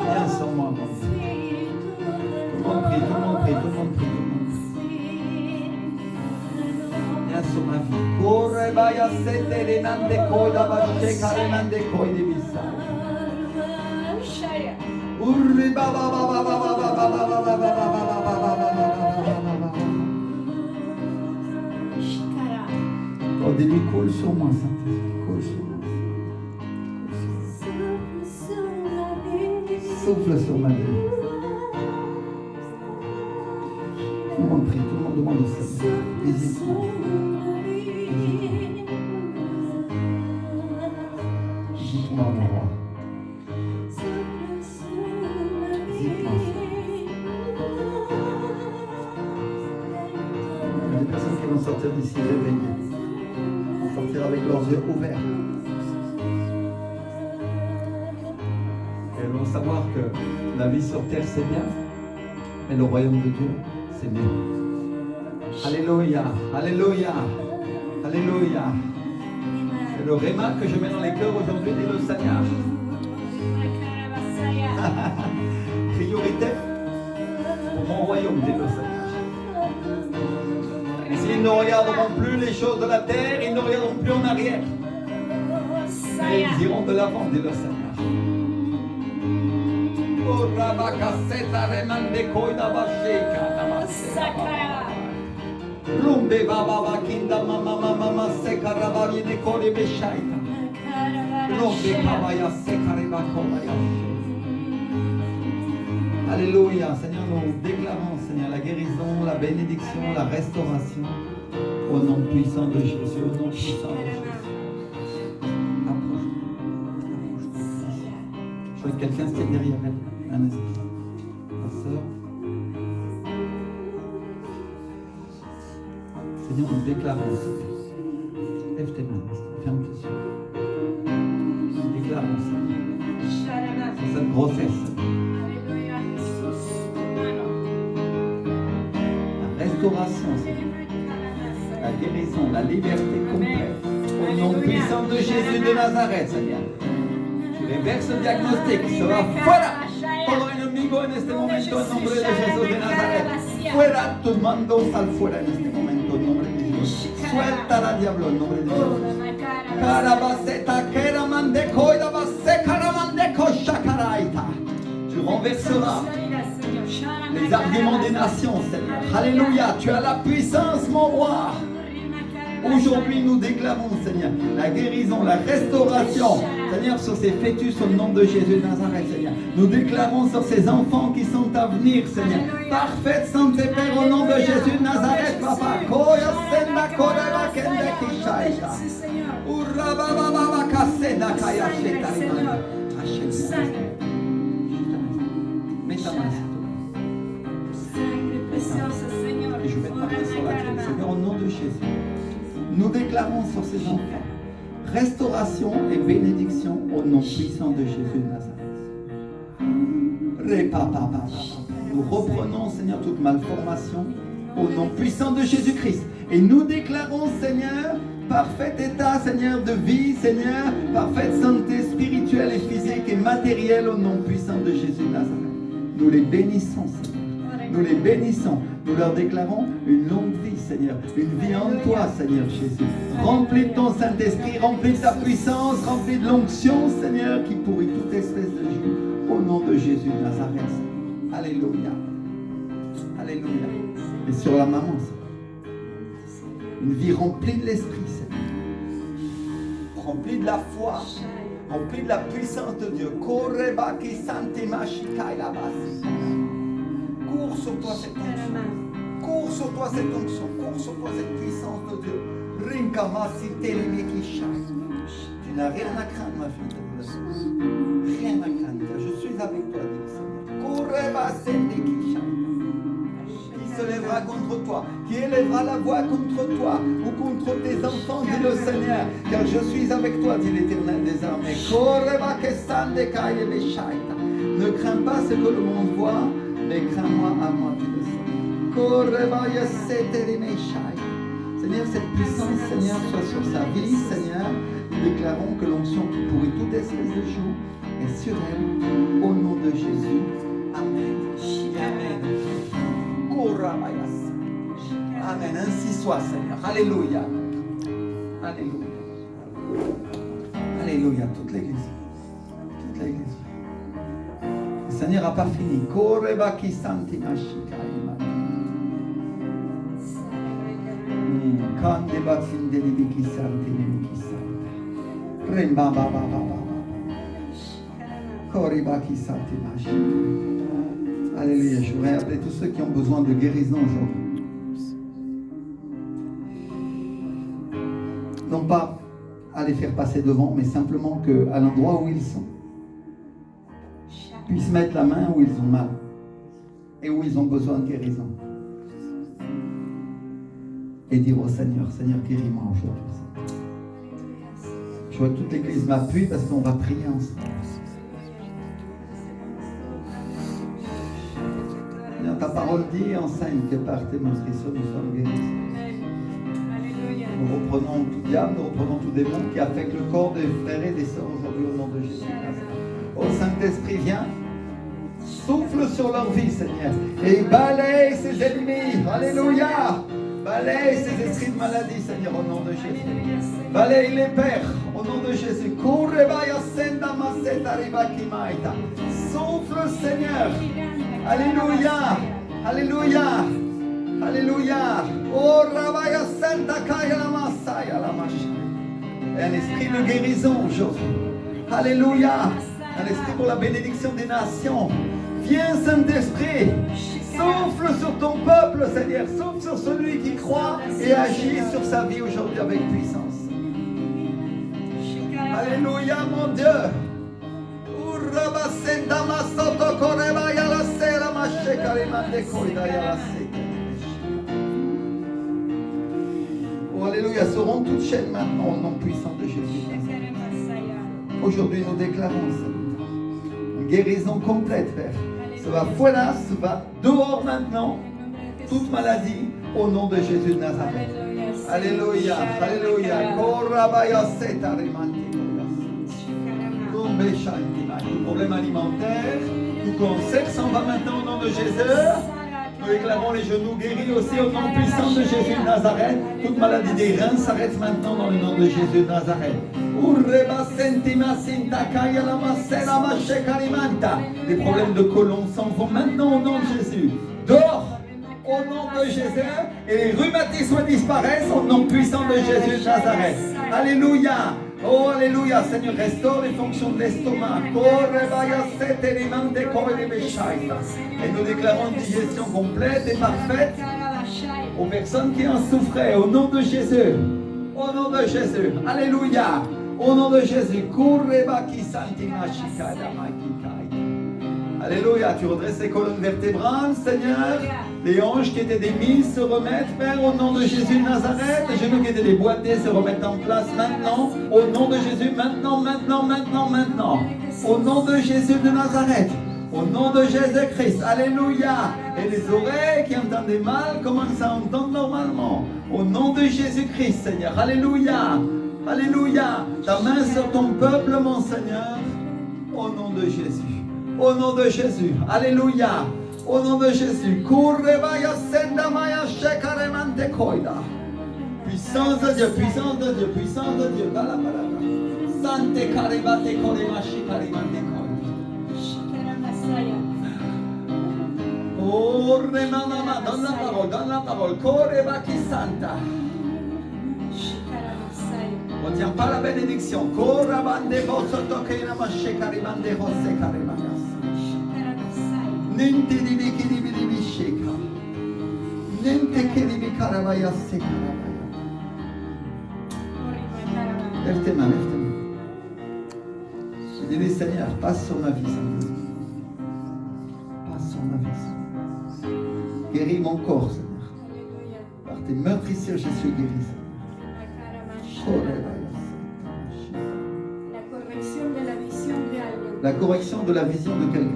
Viens sur moi, mon Dieu. Tout le monde prie, tout le monde prie, tout le monde prie, tout le monde prie. Viens sur ma vie. Korebaya Seterenande Koida Basheka Renande Koide Bisa. Urri Baba Baba Baba Baba Baba Baba Baba. Oh, des nuits coule sur moi, Saint-Esprit. Coule sur moi. Souffle sur ma vie. Tout le monde prie, tout le monde demande au Seigneur. Visite-moi. Visite-moi, mon roi. Visite-moi. Il y a des personnes qui qui vont sortir d'ici réveillés. Ils vont sortir avec leurs yeux ouverts. Et ils vont savoir que la vie sur terre c'est bien, mais le royaume de Dieu c'est mieux. Alléluia, Alléluia, Alléluia. C'est le réma que je mets dans les cœurs aujourd'hui, dit le Seigneur. Priorité pour mon royaume, dit le Seigneur. S'ils ne regarderont plus les choses de la terre, ils ne regarderont plus en arrière. Mais ils iront de l'avant, dit le Seigneur. Alléluia, Seigneur, nous déclarons, Seigneur, la guérison, la bénédiction, la restauration au nom puissant de Jésus, au nom puissant de Jésus. Approche-toi. Je vois que quelqu'un se tient derrière elle. Un instant. Ta sœur. Seigneur, nous déclarons, Seigneur. Lève tes mains, ferme tes yeux. Nous déclarons, Seigneur, sur cette grossesse. Restauration, la guérison, la liberté complète. Au nom puissant de Jésus de Nazareth, Seigneur. Je reverse le diagnostic, se va fuera. Todo enemigo en este momento, en nombre de Jesús de Nazaret. Fuera, tu mando, sal fuera en este momento, en nombre de Jesús. Suelta al diablo, en nombre de Jesús. Carabaseta, keramande, koidabase, karamande, koshakaraita. Tu renverseras les arguments des nations, Seigneur. Alléluia, tu as la puissance, mon roi. Aujourd'hui, nous déclarons, Seigneur, la guérison, la restauration, Seigneur, sur ces fœtus au nom de Jésus de Nazareth, Seigneur. Nous déclarons sur ces enfants qui sont à venir, Seigneur. Parfaite santé, Père, au nom de Jésus de Nazareth, Papa. Koya senda koreba kende kishaita. Urababa kasenda kaya shetarima. Mets ta main. Et je vais te parler sur la clé. Seigneur, au nom de Jésus, nous déclarons sur ces enfants restauration et bénédiction au nom puissant de Jésus de Nazareth. Nous reprenons, Seigneur, toute malformation au nom puissant de Jésus-Christ. Et nous déclarons, Seigneur, parfait état, Seigneur, de vie, Seigneur, parfaite santé spirituelle et physique et matérielle au nom puissant de Jésus de Nazareth. Nous les bénissons, Seigneur. Nous les bénissons, nous leur déclarons une longue vie, Seigneur, une vie en toi, Seigneur Jésus. Remplis de ton Saint-Esprit, remplis de ta puissance, remplis de l'onction, Seigneur, qui pourrit toute espèce de jus, au nom de Jésus de Nazareth. Alléluia. Alléluia. Et sur la maman, Seigneur. Une vie remplie de l'Esprit, Seigneur. Remplie de la foi, remplie de la puissance de Dieu. Koreba ki santima shikai la basi. Cours sur toi cette onction. Cours sur toi cette onction. Cours sur toi cette puissance de Dieu. Tu n'as rien à craindre, ma fille. Rien à craindre. Je suis avec toi, dit le Seigneur. Qui se lèvera contre toi, qui élèvera la voix contre toi ou contre tes enfants, dit le Seigneur. Car je suis avec toi, dit l'Éternel des armées. Ne crains pas ce que le monde voit, mais crains-moi à moi, dit le Seigneur. Seigneur, cette puissance, Seigneur, soit sur sa vie, Seigneur. Nous déclarons que l'onction qui pourrit toute espèce de joug est sur elle, au nom de Jésus. Amen. Amen. Amen. Ainsi soit, Seigneur. Alléluia. Alléluia. Alléluia. Toute l'Église. Toute l'Église. Le Seigneur n'a pas fini. Alléluia. Je voudrais appeler tous ceux qui ont besoin de guérison aujourd'hui. Non pas à les faire passer devant, mais simplement qu'à l'endroit où ils sont, puissent mettre la main où ils ont mal et où ils ont besoin de guérison. et dire au Seigneur, Seigneur, guéris-moi aujourd'hui. Je vois que toute l'Église m'appuie parce qu'on va prier ensemble. Seigneur, ta parole dit, enseigne que par tes meurtrissures nous sommes guéris. Nous reprenons tout diable, nous reprenons tout démon qui affecte le corps des frères et des sœurs aujourd'hui au nom de Jésus. Ô Saint-Esprit, viens, souffle sur leur vie, Seigneur, et balaye ces ennemis. Alléluia. Balaye ces esprits de maladie, Seigneur, au nom de Jésus. Balaye les pères, au nom de Jésus. Souffle, Seigneur. Alléluia. Alléluia. Alléluia. Oh, Rabaya Santa Kaya la Masaya la Masha. Un esprit de guérison aujourd'hui. Alléluia. Un esprit pour la bénédiction des nations. Viens, Saint-Esprit. Souffle sur ton peuple, Seigneur. Souffle sur celui qui croit et agit sur sa vie aujourd'hui avec puissance. Alléluia, mon Dieu. Urraba Senta Masoto Koreba Yala Sera Masheka Rimande Koida Yala Seta. Oh, alléluia, seront toutes chaînes maintenant au nom puissant de Jésus. Aujourd'hui, nous déclarons une guérison complète, Père. Ça va fuera, ça va dehors maintenant, toute maladie, au nom de Jésus de Nazareth. Alléluia, alléluia. Tout problème alimentaire, tout cancer s'en va maintenant au nom de Jésus. Nous déclarons les genoux guéris aussi au nom puissant de Jésus de Nazareth. Toute maladie des reins s'arrête maintenant dans le nom de Jésus de Nazareth. Les problèmes de côlon s'en vont maintenant au nom de Jésus. Dors au nom de Jésus et les rhumatismes disparaissent au nom puissant de Jésus de Nazareth. Alléluia. Oh, alléluia, Seigneur, restaure les fonctions de l'estomac. Et nous déclarons une digestion complète et parfaite aux personnes qui en souffraient. Au nom de Jésus. Au nom de Jésus. Alléluia. Au nom de Jésus. Alléluia. Tu redresses les colonnes vertébrales, Seigneur. Les hanches qui étaient démises se remettent, Père, au nom de Jésus de Nazareth. Les genoux qui étaient déboîtés se remettent en place maintenant. Au nom de Jésus, maintenant. Au nom de Jésus de Nazareth. Au nom de Jésus-Christ. Alléluia. Et les oreilles qui entendaient mal commencent à entendre normalement. Au nom de Jésus-Christ, Seigneur. Alléluia. Alléluia. Ta main sur ton peuple, mon Seigneur. Au nom de Jésus. Au nom de Jésus. Alléluia. Au nom de Jésus. Puissance de Dieu, puissance de Dieu, puissance de Dieu. Sante karibate koremashi karimande koida. Oh, remama, donne la parole. Korebaki santa. On ne tient pas la bénédiction. Korabande bosoto keinamashe karimande hose karimagas. Nente di bikini sheka. Nente keribi karabaya sekarabaya. Lève tes mains. Je dis, Seigneur, passe sur ma vie, Seigneur. Passe sur ma vie, Seigneur. Guéris mon corps, Seigneur. Par tes meurtrissures, je suis guéri, Seigneur. La correction de la vision de quelqu'un.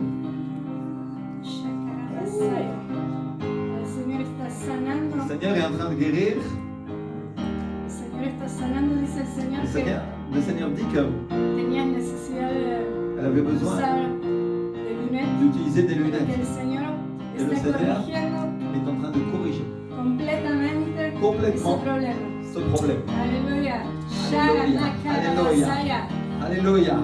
Le Seigneur est en train de guérir. Le Seigneur dit qu'elle avait besoin d'utiliser des lunettes. Et le Seigneur est en train de corriger complètement ce problème. Alléluia. Alléluia. Alléluia.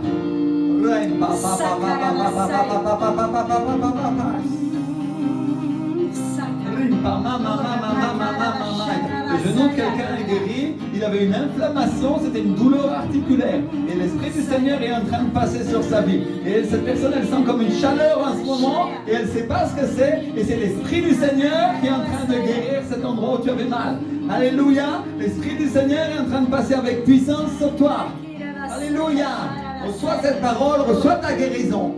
Le genou de quelqu'un est guéri, il avait une inflammation, c'était une douleur articulaire. Et l'Esprit du Seigneur est en train de passer sur sa vie. Et cette personne, elle sent comme une chaleur en ce moment, et elle ne sait pas ce que c'est. Et c'est l'Esprit du Seigneur qui est en train de guérir cet endroit où tu avais mal. Alléluia, l'Esprit du Seigneur est en train de passer avec puissance sur toi. Alléluia. Reçois cette parole, reçois ta guérison.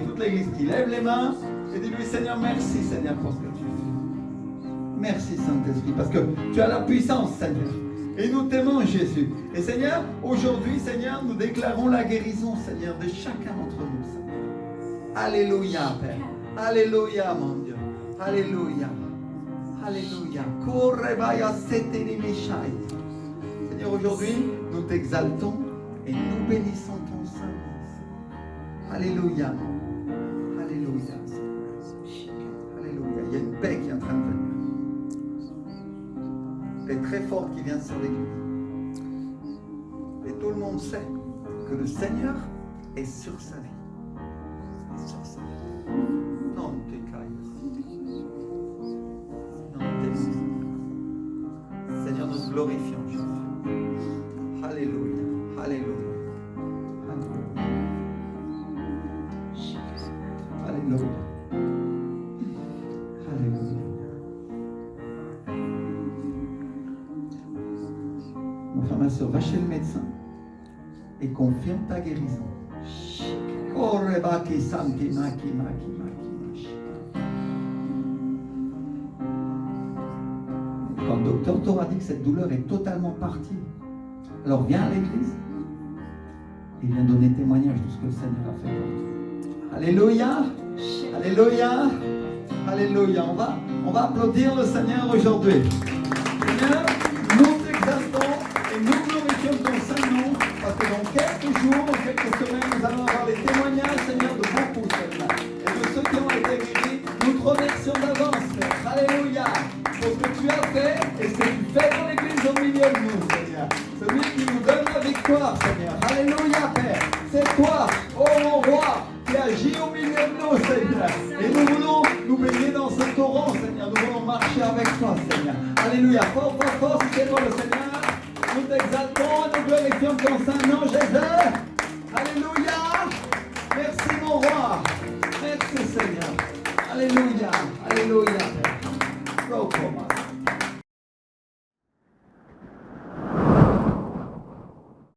Toute l'église qui lève les mains et dis-lui Seigneur, merci Seigneur pour ce que tu fais. Merci Saint-Esprit parce que tu as la puissance Seigneur. Et nous t'aimons Jésus. Et Seigneur, aujourd'hui Seigneur, nous déclarons la guérison Seigneur de chacun d'entre nous Seigneur. Alléluia Père. Alléluia mon Dieu. Alléluia. Alléluia. Seigneur, aujourd'hui, nous t'exaltons et nous bénissons ton Saint. Alléluia. Alléluia. Alléluia. Il y a une paix qui est en train de venir. Une paix très forte qui vient sur l'église. Et tout le monde sait que le Seigneur est sur sa vie. Est sur sa vie. Non, t'es Seigneur, nous glorifions Jésus. Alléluia, alléluia, alléluia, alléluia, alléluia. Mon frère, ma soeur, va chez le médecin et confirme ta guérison. Quand le docteur t'aura dit que cette douleur est totalement partie, alors viens à l'église et viens donner témoignage de ce que le Seigneur a fait pour toi. Alléluia, alléluia, alléluia. On va applaudir le Seigneur aujourd'hui. Seigneur, nous t'exaltons et nous glorifions ton Saint-Nom parce que dans quelques jours, dans quelques semaines, nous allons avoir les témoignages, Seigneur, de beaucoup, Seigneur. Et de ceux qui ont été guéris, nous te remercions d'avance, Père. Alléluia. Pour ce que tu as fait et ce que tu fais dans l'église au milieu de nous, Seigneur. Celui qui nous donne la victoire, Seigneur. Alléluia, Père. C'est toi, oh mon roi, qui agis au milieu de nous, Seigneur. Et nous voulons nous baigner dans ce torrent, Seigneur. Nous voulons marcher avec toi, Seigneur. Alléluia. Fort, fort, fort, c'est toi le Seigneur. Nous t'exaltons et nous glorifions ton Saint-Nom, Jésus.